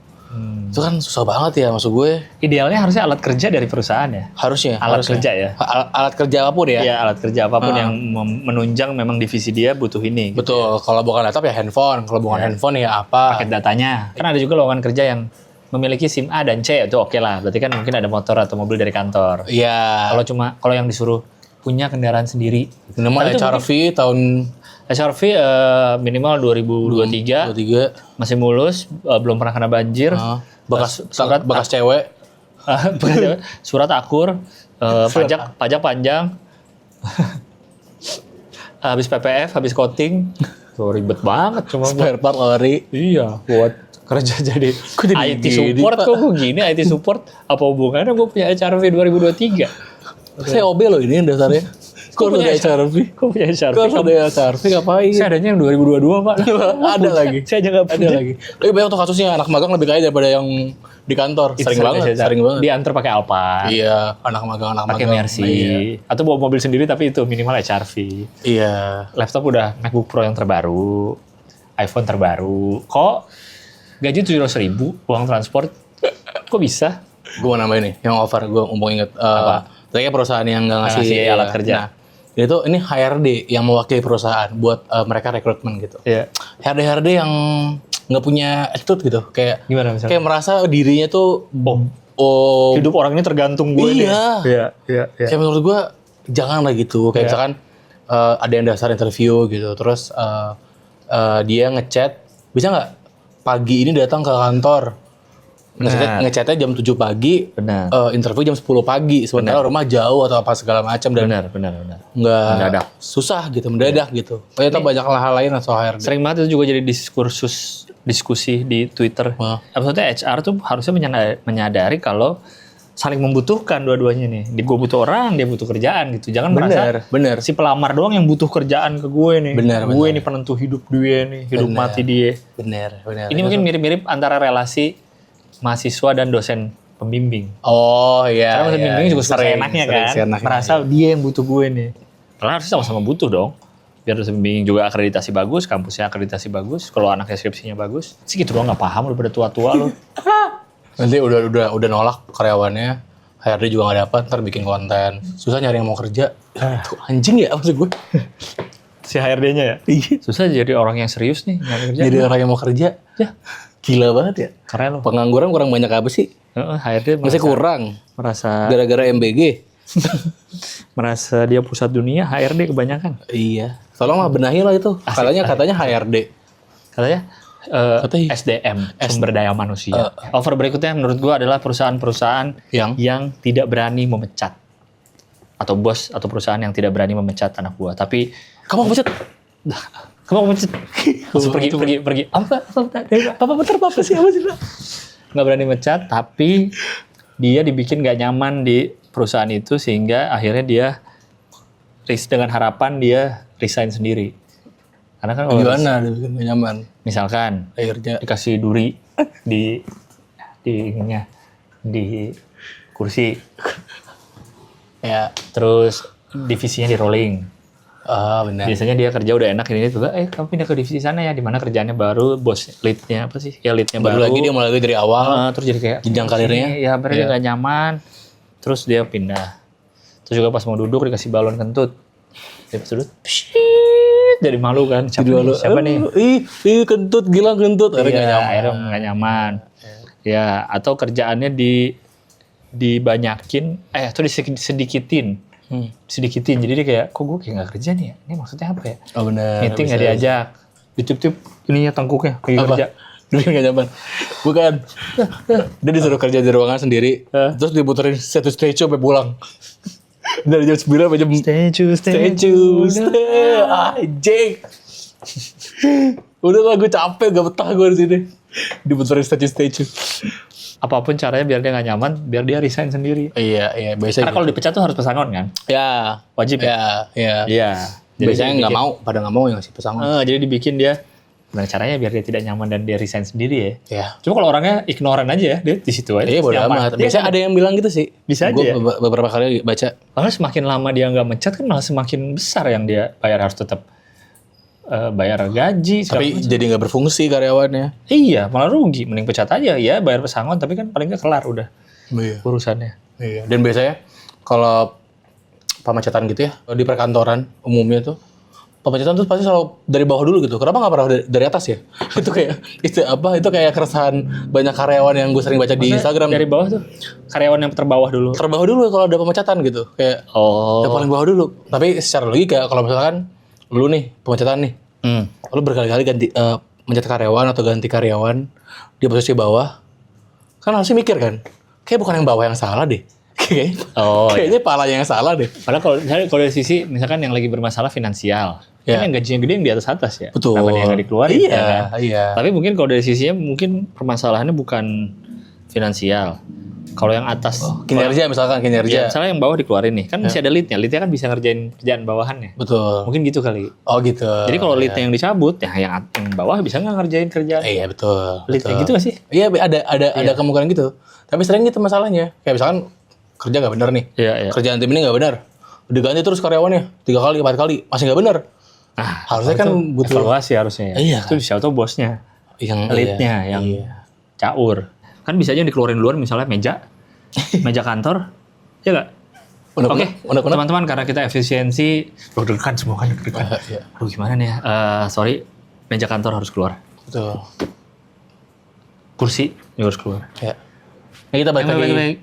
S1: Itu kan susah banget ya maksud gue.
S2: Idealnya harusnya alat kerja dari perusahaan ya.
S1: Harusnya.
S2: Kerja ya.
S1: Alat kerja apapun ya.
S2: Iya, alat kerja apapun yang menunjang memang divisi dia butuh ini. Gitu.
S1: Betul. Kalau bukan laptop ya handphone. Kalau bukan handphone ya apa?
S2: Paket datanya. Kan ada juga lowongan kerja yang memiliki SIM A dan C, itu oke lah. Berarti kan mungkin ada motor atau mobil dari kantor.
S1: Iya.
S2: Kalau yang disuruh punya kendaraan sendiri.
S1: Minimal HRV tahun
S2: HRV minimal 2023.
S1: 23.
S2: Masih mulus, belum pernah kena banjir.
S1: Bekas cewek.
S2: Surat akur, pajak panjang. Habis PPF, habis coating. Tuh ribet banget cuma
S1: Spare part ori.
S2: Iya, buat kerja jadi IT support kok gue gini, IT support apa hubungannya gue punya HRV 2023?
S1: Saya OB loh ini dasarnya. Kok punya HRV?
S2: Kok punya HRV?
S1: Kok ada HRV ngapain?
S2: Saya adanya yang 2022 Pak.
S1: Ada lagi.
S2: Saya aja nggak
S1: Ada lagi. Tapi banyak tuh kasusnya anak magang lebih kaya daripada yang di kantor. Sering banget.
S2: Diantar pakai Alphard.
S1: Iya, anak magang.
S2: Pakai Mercy. Iya. Atau bawa mobil sendiri tapi itu minimal HRV.
S1: Iya.
S2: Laptop udah MacBook Pro yang terbaru, iPhone terbaru. Kok gaji 700.000 uang transport? Kok bisa?
S1: Gue mau nambahin nih, yang offer gue mumpung inget. Kayaknya perusahaan yang nggak ngasih
S2: alat kerja.
S1: Nah, ini HRD yang mewakili perusahaan buat mereka rekrutmen gitu.
S2: Iya.
S1: HRD yang nggak punya attitude gitu, kayak
S2: gimana misalnya?
S1: Kayak merasa dirinya tuh
S2: hidup orang ini tergantung gue.
S1: Iya. Kayak menurut gue jangan lah gitu. Kayak misalkan ada yang dasar interview gitu, terus dia ngechat, bisa nggak pagi ini datang ke kantor? Ngechatnya jam 7 pagi, interview jam 10 pagi, sebenarnya rumah jauh atau apa segala macam dan
S2: benar.
S1: Nggak
S2: mendadak.
S1: Susah gitu, mendadak gitu. Ternyata banyak hal lain soal HRD.
S2: Sering banget itu juga jadi diskusi di Twitter. Maksudnya HR tuh harusnya menyadari kalau saling membutuhkan dua-duanya nih. Gue butuh orang, dia butuh kerjaan gitu. Jangan merasa si pelamar doang yang butuh kerjaan ke gue nih. Gue ini penentu hidup dia nih, hidup mati dia.
S1: Bener.
S2: Ini mungkin mirip-mirip antara relasi mahasiswa dan dosen pembimbing.
S1: Oh iya.
S2: Karena dosen pembimbing juga suka enaknya kan. Merasa dia yang butuh gue nih. Karena harusnya sama-sama butuh dong. Biar dosen pembimbing juga akreditasi bagus, kampusnya akreditasi bagus. Kalau anak deskripsinya bagus, sih gitu doang nggak paham lu pada tua-tua lu.
S1: Nanti udah nolak karyawannya, HRD juga nggak dapat, ntar bikin konten. Susah nyari yang mau kerja. Tuh anjing ya maksud gue.
S2: Si HRD-nya ya?
S1: Iya.
S2: Susah jadi orang yang serius nih, nyari kerja.
S1: Jadi orang yang mau kerja.
S2: Ya.
S1: Gila banget ya.
S2: Keren loh.
S1: Pengangguran kurang banyak apa sih?
S2: HRD
S1: Masih kurang.
S2: merasa
S1: Gara-gara MBG.
S2: merasa dia pusat dunia, HRD kebanyakan.
S1: Iya. Tolonglah benahi lah itu. Katanya HRD.
S2: Katanya
S1: Katanya
S2: SDM, sumber daya manusia. Offer berikutnya menurut gua adalah perusahaan-perusahaan yang tidak berani memecat. Atau bos atau perusahaan yang tidak berani memecat anak buah. Tapi
S1: Kamu mau pecat?
S2: kamu mau memecat? Langsung pergi. Apa bentar, apa sih? Nggak berani mecat, tapi dia dibikin nggak nyaman di perusahaan itu sehingga akhirnya dia dengan harapan dia resign sendiri. Karena kan kalau
S1: Gimana dia bikin gak nyaman?
S2: misalkan
S1: Akhirnya.
S2: dikasih duri di ininya, di kursi,
S1: Ya.
S2: terus divisinya di rolling.
S1: Benar.
S2: Biasanya dia kerja udah enak ini tuh, kamu pindah ke divisi sana ya, di mana kerjaannya baru, bos leadnya apa sih? Ya leadnya
S1: Baru lagi dia mulai lagi dari awal.
S2: terus jadi kayak
S1: jenjang karirnya.
S2: ya berarti dia nggak nyaman, terus dia pindah. Terus juga pas mau duduk dikasih balon kentut, dia pas duduk, jadi malu kan, siapa nih?
S1: Ih, kentut, gila kentut.
S2: Akhirnya nggak nyaman. Ya, atau kerjaannya dibanyakin, atau disedikitin. Sedikitin, jadi dia kayak, kok gue kayak nggak kerja nih ya? Ini maksudnya apa ya?
S1: Oh benar.
S2: Meeting nggak diajak, ditiup-tiup ininya tangkuknya, kayak kerja.
S1: Dia gak nyaman. Bukan. Dia disuruh kerja di ruangan sendiri. Terus diputerin satu statue sampai pulang. Dari jam 9 sampai jam statue. Anjing. Udah lah, gue capek, gak betah gue di sini. Diputerin statue.
S2: Apapun caranya biar dia nggak nyaman, biar dia resign sendiri.
S1: Iya, biasanya.
S2: Karena kalau dipecat tuh harus pesangon kan?
S1: Ya,
S2: Wajib ya?
S1: Iya.
S2: Iya.
S1: Biasanya nggak mau, pada nggak mau yang ngasih pesangon.
S2: Jadi dibikin dia, gimana caranya biar dia tidak nyaman dan dia resign sendiri ya?
S1: Ya.
S2: Cuma kalau orangnya ignoran aja ya, dia di situ aja.
S1: Iya, bodo amat. Biasanya ada yang bilang gitu sih.
S2: Bisa
S1: Gua
S2: aja ya?
S1: beberapa kali baca.
S2: Malah semakin lama dia nggak mencat kan malah semakin besar yang dia bayar, harus tetap bayar gaji.
S1: Tapi jadi nggak berfungsi karyawannya.
S2: Iya, malah rugi. Mending pecat aja ya, bayar pesangon tapi kan paling nggak kelar udah
S1: Iya.
S2: urusannya.
S1: Iya. Dan biasanya kalau pemecatan gitu ya di perkantoran umumnya tuh pemecatan tuh pasti selalu dari bawah dulu gitu. Kenapa nggak pernah dari atas ya? Itu kayak keresahan banyak karyawan yang gue sering baca di Instagram.
S2: Dari bawah tuh karyawan yang terbawah dulu.
S1: Terbawah dulu kalau ada pemecatan gitu. Kayak yang paling bawah dulu. Tapi secara logika kalau misalkan lu nih pemecatan nih, lu berkali-kali ganti mencat karyawan atau ganti karyawan di posisi bawah, kan harusnya mikir kan, kayak bukan yang bawah yang salah deh, kayaknya palanya yang salah deh.
S2: Padahal kalau dari sisi misalkan yang lagi bermasalah finansial, kan yang gajinya gede yang di atas ya.
S1: Betul.
S2: Kenapa dia nggak dikeluarin?
S1: Iya,
S2: ya kan?
S1: iya.
S2: Tapi mungkin kalau dari sisinya mungkin permasalahannya bukan finansial. Kalau yang atas
S1: Kinerja misalkan kinerja.
S2: misalnya yang bawah dikeluarin nih, kan masih ada leadnya. Leadnya kan bisa ngerjain kerjaan bawahannya.
S1: Betul.
S2: Mungkin gitu kali.
S1: Oh gitu.
S2: Jadi kalau leadnya yang dicabut, ya yang bawah bisa nggak ngerjain kerjaan.
S1: Iya betul.
S2: Leadnya gitu nggak sih?
S1: Iya ada kemungkinan gitu. Tapi sering gitu masalahnya. Kayak misalkan kerja nggak benar nih.
S2: Iya.
S1: Kerjaan tim ini nggak benar. Diganti terus karyawannya 3 kali 4 kali masih nggak benar.
S2: Nah,
S1: harusnya kan butuh
S2: evaluasi harusnya.
S1: Iya.
S2: Itu siapa tahu bosnya,
S1: yang
S2: leadnya, yang caur. Kan bisa aja yang dikeluarin luar misalnya meja kantor, ya nggak? Oke, teman-teman, karena kita efisiensi, deg-degan semua kan deg-degan. Aduh gimana nih ya? Sorry, meja kantor harus keluar.
S1: Betul.
S2: Kursi juga harus keluar.
S1: Ya. Ini kita balik lagi.
S2: Baik.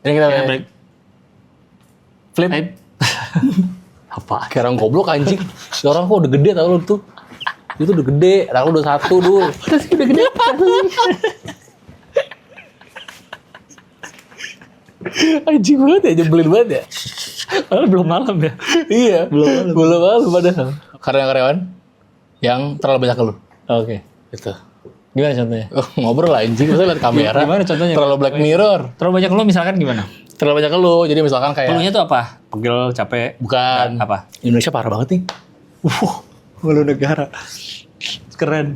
S1: Ini kita
S2: Break.
S1: Flip.
S2: Apa?
S1: Kayak orang goblok anjing. Si orang kok udah gede tau lu tuh. Itu udah gede, aku udah 1 dulu.
S2: Udah gede.
S1: Anjing banget ya, nyebelin banget ya.
S2: Padahal belum malam ya.
S1: Iya, belum malam padahal. Karyawan yang terlalu banyak ngeluh.
S2: Oke.
S1: Gitu.
S2: Gimana contohnya?
S1: Ngobrol lah anjing, maksudnya liat kamera.
S2: Gimana contohnya?
S1: Terlalu Black Mirror.
S2: Terlalu banyak lo misalkan gimana?
S1: Terlalu banyak ngeluh, jadi misalkan kayak
S2: Keluhnya tuh apa? Pegel, capek?
S1: Bukan.
S2: Apa?
S1: Indonesia parah banget nih.
S2: Ngeluh negara. Keren.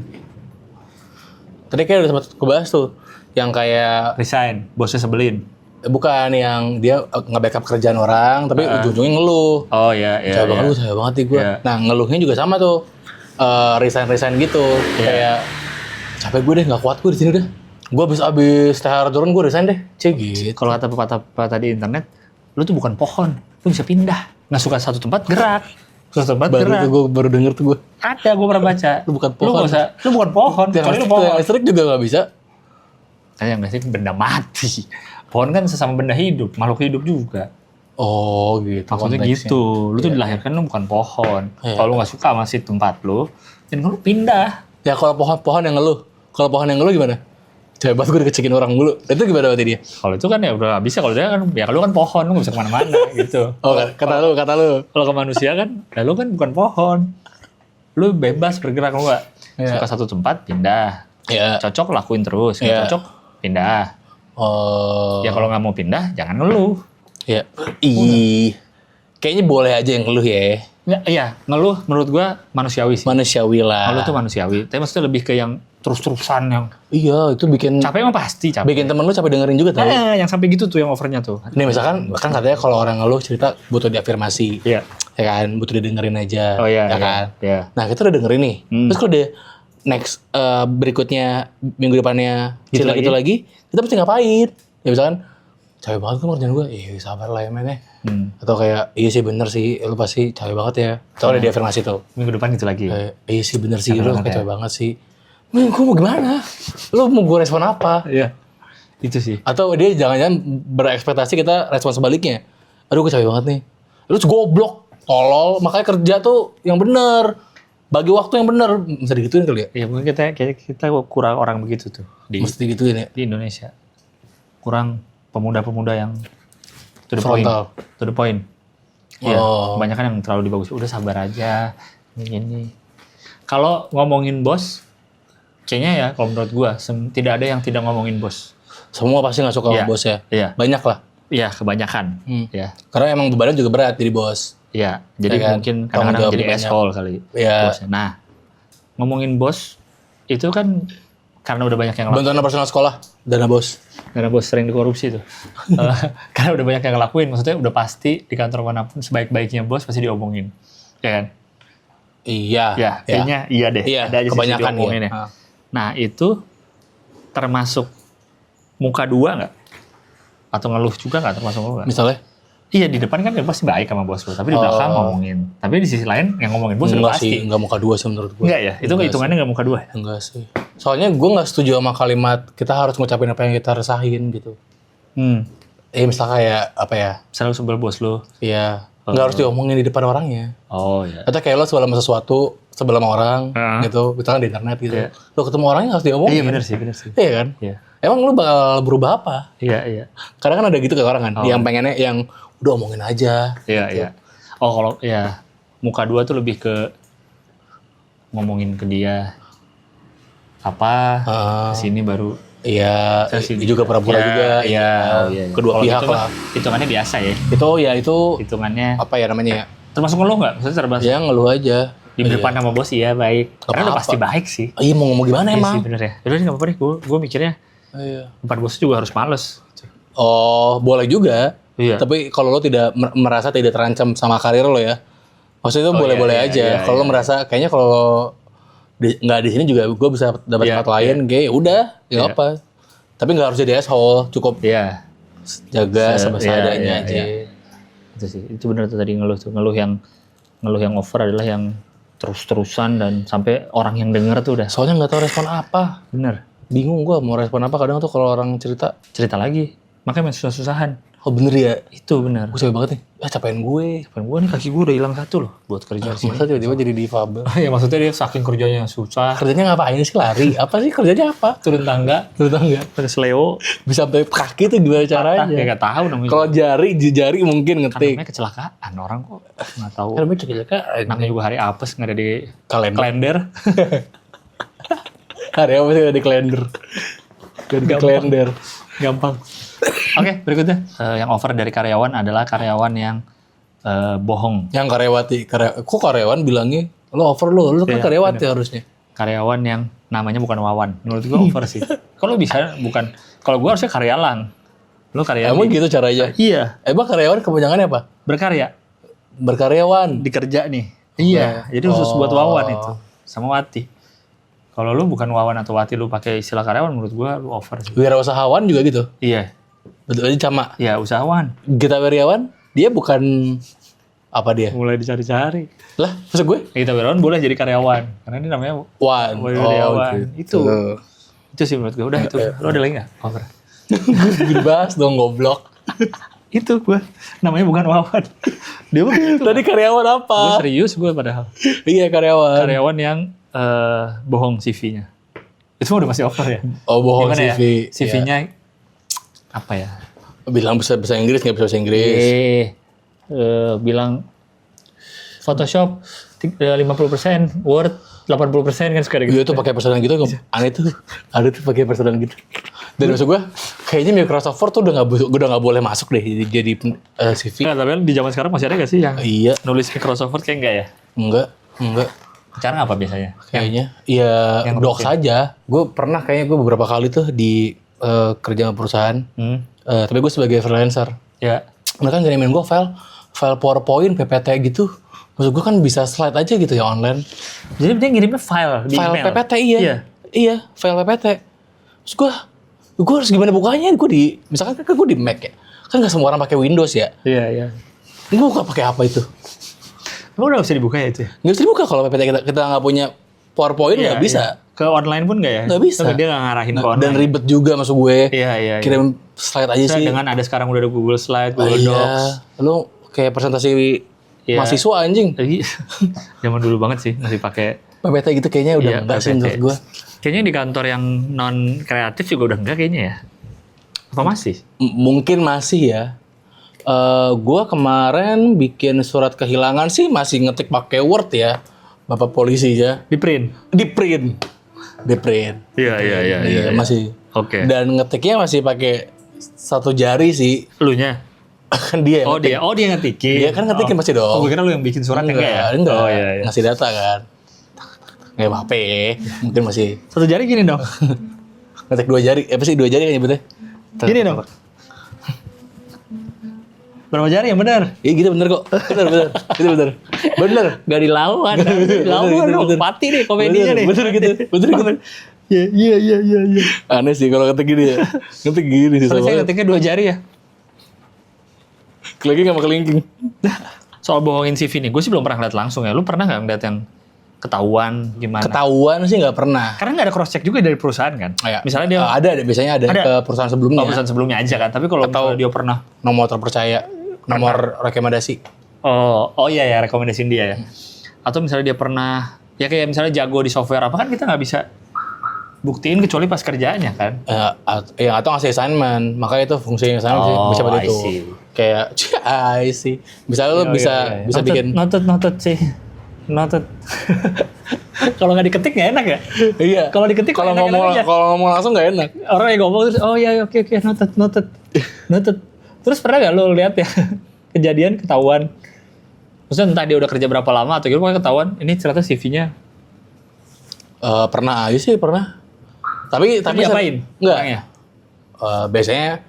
S1: Tadi kayak udah sempat kebahas tuh. Yang kayak
S2: Resign, bosnya sebelin.
S1: bukan yang dia nge-backup kerjaan orang, tapi ujung-ujungnya ngeluh.
S2: Oh iya.
S1: Capek banget nih gue.
S2: Iya.
S1: Nah ngeluhnya juga sama tuh. Resign gitu. Kayak capek gue deh, nggak kuat gue di sini deh. Gue abis THR turun gue resign deh. Gitu.
S2: Kalau kata pepatah di internet, lu tuh bukan pohon, lu bisa pindah. Nggak suka satu tempat, gerak. Susah tempat
S1: Baru
S2: gerak.
S1: tuh gue baru denger tuh gue.
S2: Ada, gue pernah baca.
S1: Lu bukan
S2: Lu
S1: pohon.
S2: nggak usah, lu bukan pohon. Kecuali lu pohon.
S1: Yang listrik juga nggak bisa.
S2: Kan yang listrik benda mati. Pohon kan sesama benda hidup, makhluk hidup juga.
S1: Oh gitu.
S2: Maksudnya
S1: konteksnya.
S2: gitu. Lu tuh dilahirkan lu bukan pohon.
S1: Iya.
S2: Kalau lu nggak suka sama si tempat lu, dan lu pindah.
S1: Ya kalau pohon yang ngeluh. Kalau pohon yang ngeluh gimana? Coba gue dikecekin orang dulu. Itu gimana berarti dia?
S2: Kalau itu kan ya udah nggak bisa. Kalau dia kan, ya lu kan pohon, lu nggak bisa kemana-mana gitu.
S1: Oh kata lu.
S2: Kalau ke manusia kan, ya lu kan bukan pohon. Lu bebas bergerak, lu nggak
S1: Iya.
S2: suka satu tempat, pindah.
S1: Ya.
S2: Cocok lakuin terus, nggak
S1: Iya.
S2: cocok pindah.
S1: Oh.
S2: Ya kalau nggak mau pindah, jangan ngeluh.
S1: Ya. Kayaknya boleh aja yang ngeluh ya.
S2: Ya, iya, ngeluh menurut gua manusiawi sih.
S1: Manusiawi lah.
S2: Ngeluh tuh manusiawi. Tapi maksudnya lebih ke yang terus-terusan yang
S1: Iya, itu bikin
S2: capek emang pasti capek.
S1: bikin temen lu capek dengerin juga tau.
S2: Yang sampai gitu tuh yang overnya tuh.
S1: Nih misalkan kan katanya kalau orang ngeluh cerita butuh diafirmasi.
S2: Iya.
S1: Ya kan, butuh didengerin aja.
S2: Oh iya.
S1: Ya kan.
S2: Iya.
S1: Nah, kita udah dengerin nih. Terus kalau dia next berikutnya minggu depannya
S2: Gitu
S1: cerita gitu lagi, kita pasti ngapain? Ya misalkan capek banget kan kerjaan gue. Sabar lah ya men ya. Atau kayak iya sih bener sih, lu pasti capek banget ya. Atau ada diafirmasi tuh.
S2: Minggu depan gitu lagi.
S1: Kayak, iya sih bener sih,
S2: Capek
S1: lu
S2: banget
S1: capek banget sih. Men, gue mau gimana? Lu mau gue respon apa?
S2: Iya. Itu sih.
S1: Atau dia jangan-jangan berekspektasi kita respon sebaliknya. Aduh gue capek banget nih. Lu goblok, tolol, makanya kerja tuh yang bener. Bagi waktu yang bener. Bisa digituin kali ya?
S2: Ya mungkin kita kurang orang begitu tuh di
S1: Mesti digituin ya?
S2: Indonesia. Kurang pemuda-pemuda yang to the point.
S1: Frontal.
S2: To the point. Iya,
S1: Oh.
S2: kebanyakan yang terlalu dibagus. Udah sabar aja. Ini. Kalau ngomongin bos, kayaknya ya kalau menurut gua tidak ada yang tidak ngomongin bos.
S1: Semua pasti gak suka
S2: Iya.
S1: sama bos ya?
S2: Iya.
S1: Banyak lah.
S2: Iya, kebanyakan. Ya.
S1: Karena emang bebannya juga berat jadi bos.
S2: Iya, jadi
S1: Ya kan?
S2: mungkin
S1: Tanggung
S2: kadang-kadang
S1: jawabnya
S2: jadi
S1: banyak.
S2: asshole kali.
S1: Iya.
S2: Bosnya. Nah, ngomongin bos, itu kan karena udah banyak yang ngelakuin.
S1: Bantuan personal sekolah, dana bos.
S2: Karena bos sering dikorupsi tuh. Karena udah banyak yang ngelakuin, maksudnya udah pasti di kantor manapun sebaik-baiknya bos pasti diomongin. Ya kan?
S1: Iya.
S2: Ya, kayaknya iya deh.
S1: Iya,
S2: Ada aja sisi
S1: kebanyakan
S2: diomongin
S1: iya.
S2: ya. Nah, itu termasuk muka dua nggak? Atau ngeluh juga nggak termasuk ngeluh nggak?
S1: Misalnya?
S2: Iya, di depan kan pasti baik sama bos lo, tapi di belakang ngomongin. Tapi di sisi lain yang ngomongin bos udah
S1: Enggak
S2: pasti.
S1: sih, enggak muka dua sih menurut gue.
S2: Enggak ya? Itu
S1: Enggak
S2: hitungannya nggak muka dua ya?
S1: Enggak sih. Soalnya gue gak setuju sama kalimat kita harus ngucapin apa yang kita resahin gitu. Misal kayak apa ya?
S2: Selalu sebel bos lo.
S1: Iya. Nggak harus diomongin di depan orangnya.
S2: Oh ya.
S1: Atau kayak lo sebel sama sesuatu, sebel sama orang
S2: Heeh.
S1: gitu. Misalkan di internet gitu.
S2: Iya.
S1: Lo ketemu orangnya harus diomongin.
S2: Iya benar sih, benar sih.
S1: Iya kan?
S2: Iya.
S1: Emang lo bakal berubah apa?
S2: Iya, iya.
S1: Kadang kan ada gitu kayak orang kan. Yang pengennya yang udah omongin aja.
S2: Iya, iya. Oh, kalau ya muka dua tuh lebih ke ngomongin ke dia apa kesini baru
S1: Iya.
S2: sini.
S1: Juga pura-pura
S2: Ya,
S1: juga.
S2: iya. Oh, iya, iya.
S1: Kedua
S2: Kalau
S1: pihak
S2: gitu
S1: lah.
S2: mah hitungannya biasa ya.
S1: Itu
S2: Hitungannya
S1: apa ya namanya ya?
S2: termasuk ngeluh nggak? Maksudnya termasuk
S1: Ya ngeluh aja.
S2: di depan sama bos iya baik. Karena udah
S1: apa-apa.
S2: pasti baik sih.
S1: Iya mau ngomong gimana
S2: Iya
S1: emang?
S2: sih bener ya. Udah nggak apa-apa deh. Gue mikirnya
S1: Iya.
S2: tempat bos juga harus males.
S1: Oh, boleh juga.
S2: Iya.
S1: Tapi kalau lo tidak merasa tidak terancam sama karir lo ya, maksudnya itu
S2: Oh,
S1: boleh-boleh
S2: iya,
S1: aja.
S2: iya,
S1: Kalau lo
S2: iya.
S1: merasa kayaknya kalau lo nggak di sini juga gue bisa dapat
S2: Iya,
S1: tempat lain, kayak udah, nggak
S2: Iya.
S1: apa. Tapi nggak harus jadi asshole, cukup
S2: Iya.
S1: jaga seadanya
S2: iya,
S1: aja.
S2: iya. Itu sih. Itu bener tuh tadi ngeluh tuh. Ngeluh yang over adalah yang terus-terusan dan sampai orang yang denger tuh udah
S1: Soalnya nggak tahu respon apa,
S2: bener.
S1: bingung gue mau respon apa. Kadang tuh kalau orang cerita,
S2: Cerita lagi. Makanya main susah-susahan.
S1: oh bener ya,
S2: Itu bener.
S1: gue capek banget nih, capekin gue.
S2: Depan gue nih kaki gue udah hilang satu loh buat kerja di sini.
S1: Masa tiba-tiba jadi difabel.
S2: Ya maksudnya dia saking kerjanya susah.
S1: Kerjanya ngapain sih, lari? Apa sih kerjanya apa?
S2: Turun tangga.
S1: Lu tau nggak?
S2: Terus Leo.
S1: Bisa sampai kaki tuh gimana caranya?
S2: Ya gak tahu namanya.
S1: Kalau jari mungkin
S2: Kan
S1: ngetik.
S2: namanya kecelakaan. Orang kok gak tahu.
S1: Kan namanya cekak-cekak.
S2: Namanya juga hari apes nggak ada di
S1: Kalender.
S2: kalender.
S1: Hari apa sih ada di kalender? Gak di
S2: Gampang.
S1: kalender.
S2: Gampang. Oke, berikutnya. Yang over dari karyawan adalah karyawan yang bohong.
S1: Yang karyawati. Kok karyawan bilangnya, lo over lo kan
S2: Iya,
S1: karyawati harusnya.
S2: Karyawan yang namanya bukan Wawan. Menurut gue over sih. Kalau bisa bukan. Kalau gue harusnya karyawan. Lo karyawan.
S1: Emang gitu caranya?
S2: Iya.
S1: Emang karyawan kepanjangannya apa?
S2: Berkarya.
S1: Berkaryawan.
S2: Dikerja nih. Iya. Jadi khusus buat Wawan itu. Sama Wati. Kalau lu bukan Wawan atau Wati lu pakai istilah karyawan menurut gua lu over sih.
S1: Wirausahawan juga gitu.
S2: Iya.
S1: Betul aja sama.
S2: Ya usahawan.
S1: Gita Wirjawan, dia bukan Apa dia?
S2: Mulai dicari-cari.
S1: Lah, maksud gue?
S2: Kita Wirawan boleh jadi karyawan. Karena ini namanya
S1: Wan.
S2: karyawan.
S1: Gitu.
S2: Itu sih menurut gue. Udah itu. Lo ada lagi nggak? Cover.
S1: Dibahas dong goblok.
S2: Itu gue. Namanya bukan Wawan. Dia mah gitu.
S1: Tadi karyawan apa?
S2: Gue serius gue padahal.
S1: Iya karyawan.
S2: Karyawan yang bohong CV-nya. Itu udah masih over ya?
S1: Oh bohong
S2: Gimana
S1: CV.
S2: ya? CV-nya apa ya?
S1: Bilang bisa bahasa Inggris nggak bisa bahasa Inggris.
S2: Bilang Photoshop 50%, Word 80% kan suka ada gitu.
S1: Iya tuh pakai personal gitu, aneh tuh. Ada tuh pakai personal gitu. Dan maksud gue, kayaknya Microsoft Word tuh udah nggak boleh masuk deh jadi CV.
S2: Nah, tapi kan di zaman sekarang masih ada gak sih yang
S1: Iya,
S2: nulis Microsoft Word kayak enggak ya?
S1: enggak.
S2: Sekarang apa biasanya?
S1: Kayaknya, ya
S2: yang
S1: docs saja. Gue pernah kayaknya gue beberapa kali tuh di kerja sama perusahaan. Tapi gue sebagai freelancer.
S2: Ya.
S1: Mereka ngirimin gue file PowerPoint, PPT gitu. Maksud gue kan bisa slide aja gitu ya online.
S2: Jadi dia ngirimnya file di
S1: File
S2: email?
S1: PPT iya, file PPT. Terus gue harus gimana bukanya? Misalkan kan gue di Mac ya. Kan gak semua orang pakai Windows ya.
S2: Iya.
S1: Gue buka pakai apa itu?
S2: Emang udah bisa dibuka ya itu ya?
S1: Nggak bisa dibuka kalau PPT kita nggak punya PowerPoint nggak bisa.
S2: Iya. Ke online pun nggak ya?
S1: Nggak bisa.
S2: Dia nggak ngarahin ke online.
S1: Dan ribet juga maksud gue.
S2: Iya.
S1: Kirim slide aja
S2: Misalnya
S1: sih.
S2: dengan ada sekarang udah ada Google Slide, Google
S1: Iya.
S2: Docs.
S1: Lu kayak presentasi mahasiswa anjing.
S2: Jadi zaman dulu banget sih masih pakai
S1: PPT gitu kayaknya udah enggak sih menurut gue.
S2: Kayaknya di kantor yang non kreatif juga udah enggak kayaknya ya. Apa masih?
S1: Mungkin masih ya. Gue kemarin bikin surat kehilangan sih masih ngetik pakai Word ya. Bapak polisi ya.
S2: Di print.
S1: Di print.
S2: Iya.
S1: Masih.
S2: Oke.
S1: Dan ngetiknya masih pakai satu jari sih.
S2: Elunya?
S1: Kan dia yang ngetik.
S2: Dia ngetikin.
S1: Dia kan ngetikin pasti dong.
S2: Oh, gue kira lu yang bikin surat enggak ya?
S1: Enggak.
S2: Oh iya.
S1: Ngasih data kan. Nggak apa-apa ya. Mungkin masih
S2: Satu jari gini dong.
S1: ngetik 2 jari. Apa sih 2 jari kan nyebutnya?
S2: Gini dong. Berapa jari yang benar?
S1: Iya gitu bener kok. Bener. Itu bener. Bener.
S2: Gak dilawan. Dilawan dong. Mati deh komedinya deh.
S1: Bener gitu.
S2: Iya.
S1: Aneh sih kalau ngetik gini ya. Ngetik gini sih.
S2: Soalnya saya ngetiknya 2 jari ya.
S1: Kelingking sama kelingking.
S2: Soal bohongin CV nih, gue sih belum pernah ngeliat langsung ya. Lu pernah nggak ngeliat yang ketahuan gimana?
S1: Ketahuan sih nggak pernah.
S2: Karena nggak ada cross check juga dari perusahaan kan.
S1: Ya.
S2: Misalnya dia
S1: ada biasanya ada ke perusahaan sebelumnya.
S2: perusahaan sebelumnya aja kan. Tapi kalau misalnya dia pernah
S1: Nomor terpercaya, nomor rekomendasi.
S2: oh iya ya rekomendasiin dia ya. Atau misalnya dia pernah ya kayak misalnya jago di software apa kan kita nggak bisa buktiin kecuali pas kerjaannya kan.
S1: Atau ngasih assignment, makanya itu fungsinya assignment sih bisa seperti itu. Kayak sih. Misalnya lu bisa bikin
S2: noted sih. Noted. Kalau nggak diketik nggak enak ya?
S1: Iya.
S2: Kalau diketik
S1: kalau ngomong langsung nggak enak.
S2: Orang yang ngomong terus oh iya oke noted. Terus pernah nggak lo lihat ya kejadian ketahuan? Maksudnya entah dia udah kerja berapa lama atau gitu pokoknya ketahuan ini ternyata CV-nya.
S1: Pernah aja sih pernah. Tapi
S2: diapain?
S1: Enggak. Biasanya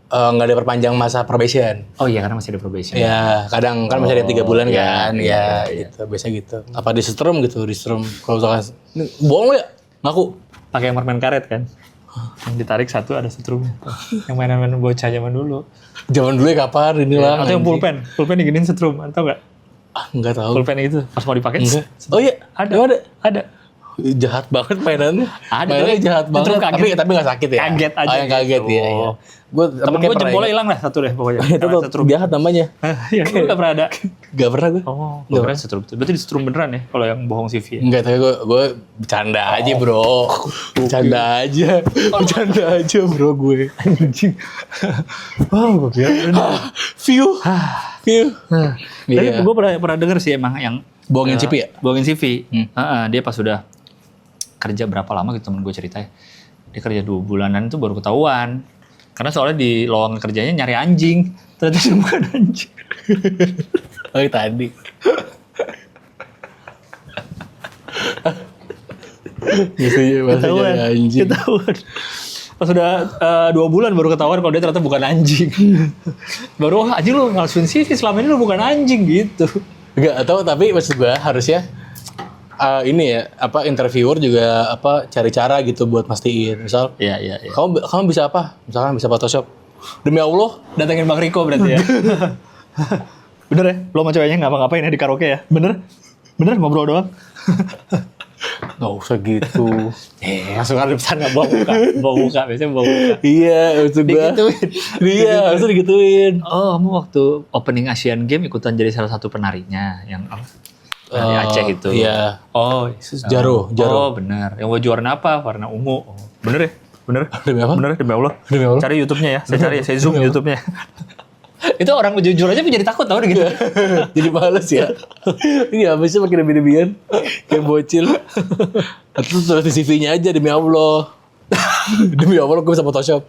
S1: nggak ada perpanjang masa probation.
S2: Oh iya karena masih ada probation.
S1: Ya kadang kan masih ada 3 bulan
S2: iya,
S1: kan.
S2: iya.
S1: Gitu. Biasanya gitu. Apa di setrum gitu, di setrum. Kalau misalkan bohong lu ya, ngaku.
S2: Pakai yang permen karet kan. Yang ditarik satu ada setrumnya. Yang mainan-mainan bocah zaman dulu.
S1: Zaman dulu ya kapan inilah.
S2: Atau yang pulpen diginiin setrum, atau enggak?
S1: Enggak tahu.
S2: Pulpen itu pas mau dipakai.
S1: Enggak. Oh iya,
S2: Ada.
S1: Jahat banget mainannya.
S2: Ada.
S1: Mainannya jahat banget.
S2: Kaget.
S1: Tapi nggak sakit ya.
S2: Kaget aja.
S1: Yang kaget
S2: gitu.
S1: ya.
S2: Temen gue jempolnya hilang lah satu deh pokoknya.
S1: Itu tuh jahat namanya.
S2: Iya, gue gak pernah ada.
S1: Gak pernah gue.
S2: Oh, gue pernah setrum. Berarti di setrum beneran ya kalau yang bohong CV ya?
S1: Enggak, tapi gue bercanda aja bro. Bercanda aja bro gue.
S2: Anjing. Wow, gue kira.
S1: View.
S2: Tapi gue pernah denger sih emang yang
S1: bohongin CV ya?
S2: Bohongin CV. Dia pas sudah kerja berapa lama gitu temen gue ceritanya. Dia kerja 2 bulanan itu baru ketahuan. Karena soalnya di lowongan kerjanya nyari anjing. Ternyata itu bukan anjing.
S1: Oh tadi.
S2: Ketahuan. Pas sudah 2 bulan baru ketahuan kalau dia ternyata bukan anjing. Baru anjing lu ngasuhin CV selama ini lu bukan anjing gitu.
S1: Enggak tahu tapi maksud gue harusnya ini ya interviewer juga cari cara gitu buat mastiin. Misal
S2: iya.
S1: kamu bisa apa? Misalkan bisa Photoshop. Demi Allah
S2: datengin Bang Riko berarti ya. Bener ya? Lo sama ceweknya ngapa-ngapain ya di karaoke ya? Bener? Bener ngobrol doang?
S1: Nggak usah gitu.
S2: Langsung ada pesan gak bawa muka, biasanya bawa muka.
S1: Iya, maksud gue.
S2: Digituin.
S1: Iya, harusnya digituin.
S2: Oh, kamu waktu opening Asian Games ikutan jadi salah satu penarinya yang apa? Dari Aceh itu.
S1: Iya.
S2: Oh,
S1: Jaro.
S2: Oh, benar. Yang baju warna apa? Warna ungu. Oh, bener ya? Bener.
S1: Demi apa?
S2: Bener, demi Allah.
S1: Demi Allah.
S2: Cari YouTube-nya ya. Saya cari, saya zoom YouTube-nya. Itu orang jujur aja menjadi takut tau gitu.
S1: Jadi males ya. Iya, apa sih makin demi-demian. Kayak bocil. Terus tulis di CV-nya aja demi Allah. Demi Allah gue bisa Photoshop.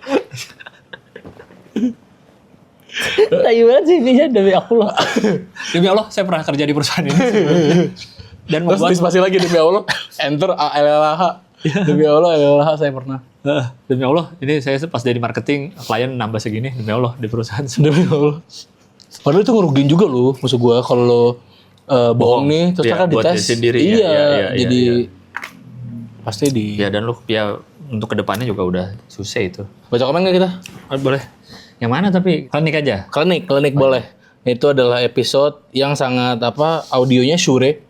S2: Tai banget CV-nya demi Allah. Demi Allah, saya pernah kerja di perusahaan ini. Dan
S1: Terus
S2: membuat
S1: dispasi lagi demi Allah. Enter ALLH. Demi Allah ALLH saya pernah.
S2: demi Allah, ini saya pas jadi marketing, klien nambah segini, demi Allah di perusahaan.
S1: Demi Allah. Padahal itu ngerugiin juga lu, maksud gue kalau lo bohong nih, terus
S2: Iya,
S1: kan
S2: buat
S1: dites.
S2: diri sendiri,
S1: Iya,
S2: iya,
S1: jadi
S2: iya.
S1: pasti di.
S2: Ya dan lu ya untuk kedepannya juga udah susah itu.
S1: Baca komen nggak kita?
S2: Boleh. Yang mana tapi klinik aja.
S1: Klinik boleh. Itu adalah episode yang sangat audionya sure.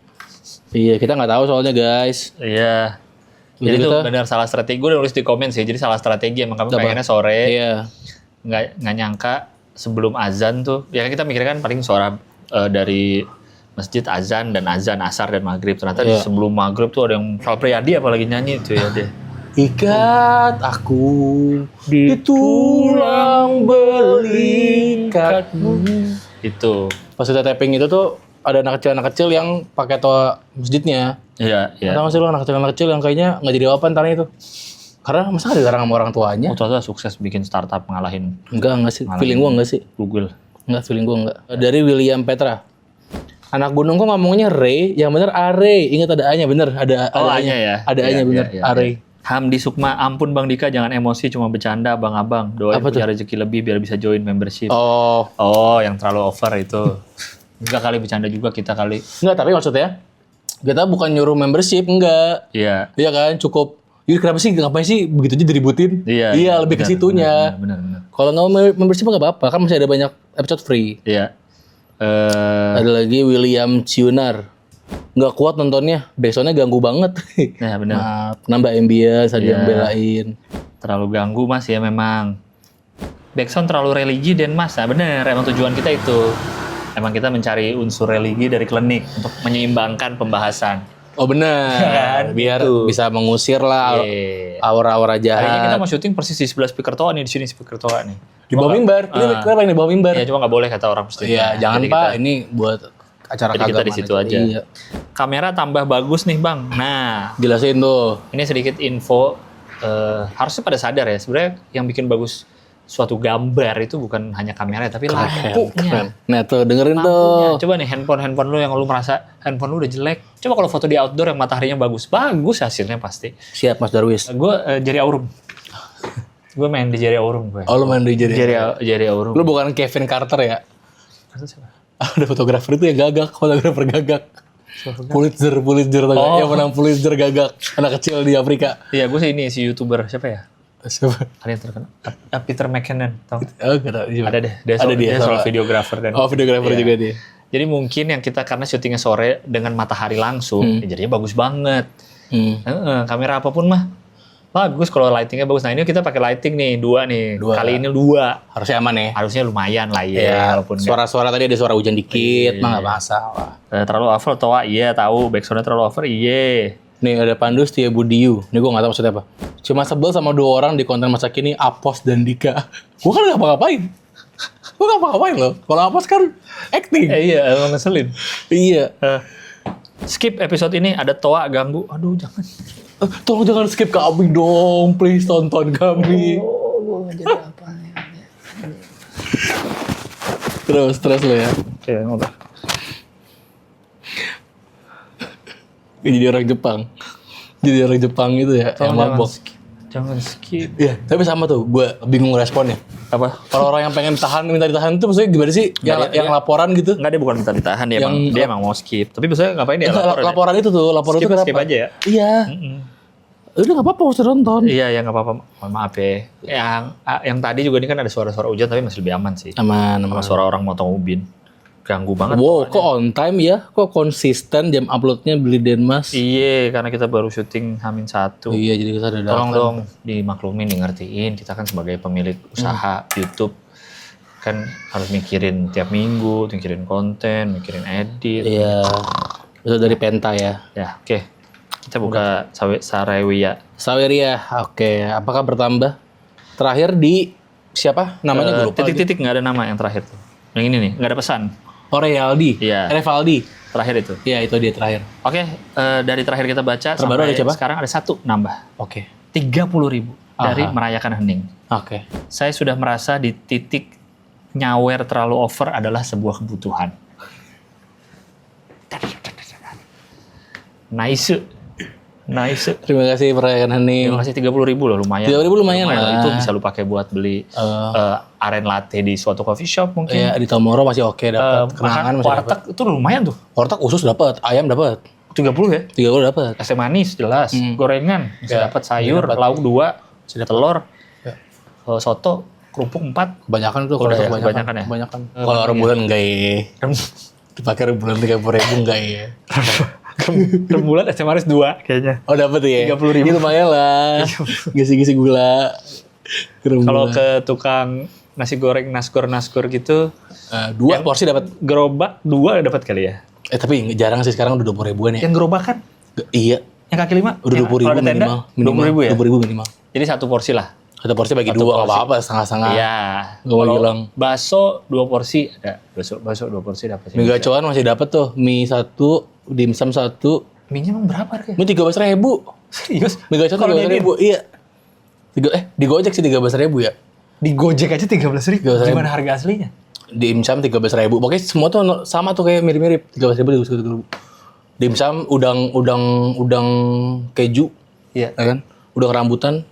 S1: Iya, kita nggak tahu soalnya guys.
S2: Iya. Jadi itu benar salah strategi. Gue udah nulis di komen sih. Jadi salah strategi emang kami pengennya sore.
S1: Iya.
S2: Nggak nyangka sebelum azan tuh. Ya kan kita mikirnya kan paling suara dari masjid azan dan azan asar dan maghrib. Ternyata sebelum maghrib tuh ada yang Sal Priadi apalagi nyanyi itu ya dia.
S1: Ikat aku di tulang belikatmu.
S2: Itu.
S1: Pas kita tapping itu tuh ada anak kecil yang pakai toa masjidnya.
S2: Iya, iya.
S1: Tahu nggak sih lo anak kecil yang kayaknya nggak jadi apa ntar itu? Karena masa nggak dilarang sama orang tuanya?
S2: Oh, ternyata sukses bikin startup ngalahin
S1: Enggak sih. Feeling gua enggak sih.
S2: Google.
S1: Enggak, feeling gua enggak. Dari William Petra. Anak gunung kok ngomongnya Ray, yang bener Are. Ingat ada A-nya bener, ada
S2: A-nya ya.
S1: Ada A-nya bener, Are.
S2: Hamdi Sukma, ampun Bang Dika, jangan emosi, cuma bercanda abang-abang. Doain punya rezeki lebih biar bisa join membership. Oh, yang terlalu over itu. Enggak kali bercanda juga kita kali.
S1: Enggak, tapi maksudnya kita bukan nyuruh membership, enggak.
S2: Iya.
S1: Iya kan, cukup. Ini kenapa sih, ngapain sih begitu aja diributin? Iya, lebih ke situnya.
S2: Benar.
S1: Kalau nggak mau membership nggak apa-apa, kan masih ada banyak episode free.
S2: Iya.
S1: Ada lagi William Ciunar. Nggak kuat nontonnya, backsoundnya ganggu banget.
S2: Nah, benar.
S1: Nambah ambience, ada yang belain.
S2: Terlalu ganggu mas ya memang. Backsound terlalu religi dan mas, nah bener, emang tujuan kita itu. Emang kita mencari unsur religi dari klinik untuk menyeimbangkan pembahasan.
S1: Oh benar, biar bisa mengusir lah aura-aura jahat.
S2: Hari ini kita mau syuting persis di sebelah speaker toa nih, di sini speaker toa nih.
S1: Di bawah mimbar, ini kenapa ini di bawah mimbar?
S2: Iya, cuma nggak boleh kata orang pasti.
S1: Iya, jangan Pak, ini buat acara
S2: jadi kita di situ aja.
S1: Iya.
S2: Kamera tambah bagus nih bang. Nah,
S1: jelasin tuh.
S2: Ini sedikit info. Harusnya pada sadar ya, sebenarnya yang bikin bagus suatu gambar itu bukan hanya kamera tapi lampunya.
S1: Nah tuh dengerin
S2: lampunya.
S1: tuh.
S2: Coba nih handphone lu yang lu merasa handphone lu udah jelek. Coba kalau foto di outdoor yang mataharinya bagus hasilnya pasti.
S1: Siap Mas Darwis.
S2: Gue Jerry Aurum. Gue main di Jerry Aurum gue.
S1: Oh lu main di
S2: Jerry Aurum.
S1: Lu bukan Kevin Carter ya?
S2: Carter siapa?
S1: Ada fotografer itu yang fotografer gagak. Pulitzer tau yang menang Pulitzer gagak, anak kecil di Afrika.
S2: Iya, gue sih ini si YouTuber siapa ya?
S1: Siapa?
S2: Ada yang terkenal. Peter McKinnon, tau?
S1: Oh, gak tahu.
S2: Ada deh. Dia soal videografer dan.
S1: Oh, videografer juga dia.
S2: Jadi mungkin yang kita karena syutingnya sore dengan matahari langsung, jadinya bagus banget. Kamera apapun mah bagus kalau lightingnya bagus. Nah ini kita pakai lighting nih dua. Kali ini 2.
S1: Harusnya aman ya.
S2: Harusnya lumayan lah ya. Walaupun
S1: suara-suara tadi ada suara hujan dikit, mah nggak masalah.
S2: Terlalu over toa, iya tahu. Backsoundnya terlalu over, iya.
S1: Nih ada Pandu Setia Budiyu. Nih gue gak tahu maksudnya apa. Cuma sebel sama 2 orang di konten masa kini, Apos dan Dika. Gue kan gak apa-ngapain. Gue gak apa-ngapain loh. Kalau Apos kan acting.
S2: Iya, emang ngeselin.
S1: Iya.
S2: Skip episode ini, ada Toa ganggu. Aduh jangan.
S1: Tolong jangan skip kami dong. Please tonton kami.
S2: Oh, gue jadi apa nih?
S1: Terus lo ya.
S2: Oke, ngobrol.
S1: Jadi orang Jepang. Jadi orang Jepang itu ya. Yang mabok.
S2: Jangan skip.
S1: Iya, tapi sama tuh. Gue bingung responnya.
S2: Apa?
S1: Kalau orang yang pengen minta ditahan itu maksudnya gimana sih? Yang laporan gitu?
S2: Enggak, dia bukan minta ditahan, dia emang mau skip. Tapi biasanya ngapain dia
S1: laporan itu tuh, laporan itu kenapa?
S2: Skip aja ya?
S1: Iya. Udah nggak apa-apa, usah nonton.
S2: Iya, ya nggak apa-apa. Mohon maaf ya. Yang tadi juga ini kan ada suara-suara hujan, tapi masih lebih aman sih.
S1: Aman.
S2: Sama suara orang motong ubin. ganggu banget.
S1: Wow, kok on time ya? Kok konsisten jam uploadnya Beli Denmas?
S2: Iya, karena kita baru syuting H-1.
S1: Iya, jadi kita ada
S2: Tolong dong dimaklumin, ngertiin. Kita kan sebagai pemilik usaha YouTube kan harus mikirin tiap minggu, mikirin konten, mikirin edit.
S1: Iya. Itu dari Penta ya.
S2: Ya, oke. Kita buka Sarewiya.
S1: Saweria, oke. Apakah bertambah? Terakhir di siapa? Namanya gue lupa.
S2: Titik-titik nggak ada nama yang terakhir tuh. Yang ini nih, nggak ada pesan.
S1: Oh, Realdi.
S2: Iya.
S1: Revaldi.
S2: Terakhir itu.
S1: Iya, itu dia terakhir.
S2: Oke, dari terakhir kita baca
S1: Terbaru ada siapa?
S2: sekarang ada 1 nambah.
S1: Oke.
S2: 30.000 dari
S1: Aha.
S2: merayakan hening.
S1: Oke.
S2: Saya sudah merasa di titik nyawer terlalu over adalah sebuah kebutuhan. Nice.
S1: Terima kasih perayaan hening.
S2: Terima kasih 30.000 loh, lumayan.
S1: 30.000 lumayan lah.
S2: Itu bisa lu pakai buat beli aren latte di suatu coffee shop mungkin.
S1: Iya, di Tomoro masih oke dapat.
S2: Makan
S1: Kenangan masih dapat.
S2: warteg itu lumayan tuh.
S1: Warteg usus dapat, ayam dapat.
S2: 30 ya.
S1: 30 dapat.
S2: Es teh manis jelas, gorengan bisa
S1: Ya,
S2: dapat sayur,
S1: dapat.
S2: lauk 2,
S1: Bisa dapat.
S2: telur,
S1: Ya.
S2: soto, kerupuk 4.
S1: Kebanyakan tuh
S2: Udah
S1: kalau
S2: ya,
S1: kebanyakan.
S2: kebanyakan ya?
S1: Kebanyakan. Kalau rembulan enggak ya. Dipakai rembulan 30.000 enggak ya.
S2: Rembulan es teh manis 2 kayaknya.
S1: Oh dapat ya.
S2: 30.000.
S1: Ya, lumayan lah. Gisi-gisi gula.
S2: Kalau ke tukang nasi goreng nasgor gitu,
S1: 2 porsi dapat.
S2: gerobak 2 dapat kali ya.
S1: Tapi jarang sih sekarang udah 20.000-an ya.
S2: Yang gerobak kan?
S1: Iya.
S2: Yang kaki 5?
S1: Udah 20.000 minimal.
S2: 20.000 ya?
S1: 20.000 minimal.
S2: Jadi 1 porsi lah.
S1: Satu porsi bagi 2 enggak apa-apa, setengah-setengah.
S2: Iya.
S1: Nggak mau
S2: Kalau
S1: hilang.
S2: bakso 2 porsi ada. Bakso 2 porsi dapat.
S1: Mie gacoan masih dapat tuh. Mie 1, dimsum 1.
S2: Mie-nya emang berapa harganya?
S1: Mie 13.000.
S2: Serius?
S1: Mie gacoan
S2: Kalau
S1: 13.000. Iya. Di Gojek sih 13.000 ya.
S2: di Gojek aja 13.000.
S1: 13.000.
S2: Gimana harga aslinya?
S1: Dimsum 13.000. Pokoknya semua tuh sama tuh kayak mirip-mirip. 13.000. Dimsum udang keju,
S2: Iya.
S1: ya kan? Udang rambutan.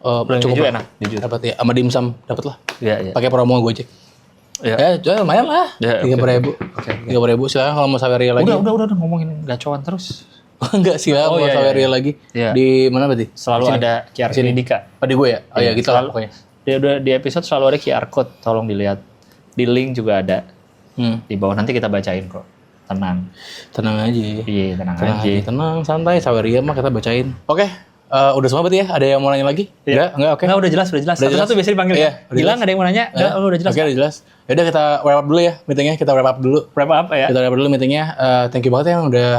S2: Udang keju
S1: lah.
S2: enak, jujur.
S1: Dapat ya, sama dimsum dapat lah.
S2: Iya, iya.
S1: Pakai promo Gojek.
S2: Iya.
S1: Ya, jual lumayan lah.
S2: Ya,
S1: 30.000.
S2: Oke.
S1: 30.000 silakan kalau mau Saweria lagi.
S2: Udah ngomongin gacoan terus.
S1: Enggak silakan
S2: Oh,
S1: mau
S2: iya,
S1: Saweria
S2: iya.
S1: lagi.
S2: Iya.
S1: Di mana berarti?
S2: Selalu
S1: Sini.
S2: ada QR
S1: Sini.
S2: Dika.
S1: Oh, di gue ya? Oh iya gitu lah
S2: selalu,
S1: pokoknya.
S2: Dia udah di episode selalu ada QR code, tolong dilihat. Di link juga ada. Di bawah nanti kita bacain kok. Tenang.
S1: Tenang aja.
S2: Iya, tenang
S1: Tenang
S2: aja.
S1: aja. Tenang, santai. Saweria mah kita bacain. Oke. Udah semua berarti ya? Ada yang mau nanya lagi?
S2: Iya.
S1: Enggak, oke.
S2: Nggak, udah jelas.
S1: Udah jelas?
S2: Satu-satu biasa dipanggil.
S1: Iya,
S2: Kan?
S1: udah
S2: Gilang
S1: jelas.
S2: ada yang mau nanya? Enggak, udah jelas.
S1: Oke, udah jelas. Yaudah kita wrap up dulu ya meetingnya. Kita wrap up dulu.
S2: Berapa apa ya?
S1: Kita wrap up dulu meetingnya. Thank you banget ya yang udah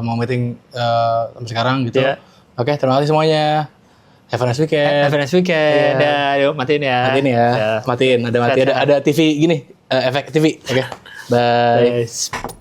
S1: mau meeting sampai sekarang gitu.
S2: Iya.
S1: Oke, terima kasih semuanya. Have a nice weekend.
S2: Have a nice weekend.
S1: Iya.
S2: Dah, yuk matiin ya.
S1: Matiin ya. Matiin. Ada mati. Ada TV gini. Efek TV. Oke. Bye.
S2: Bye.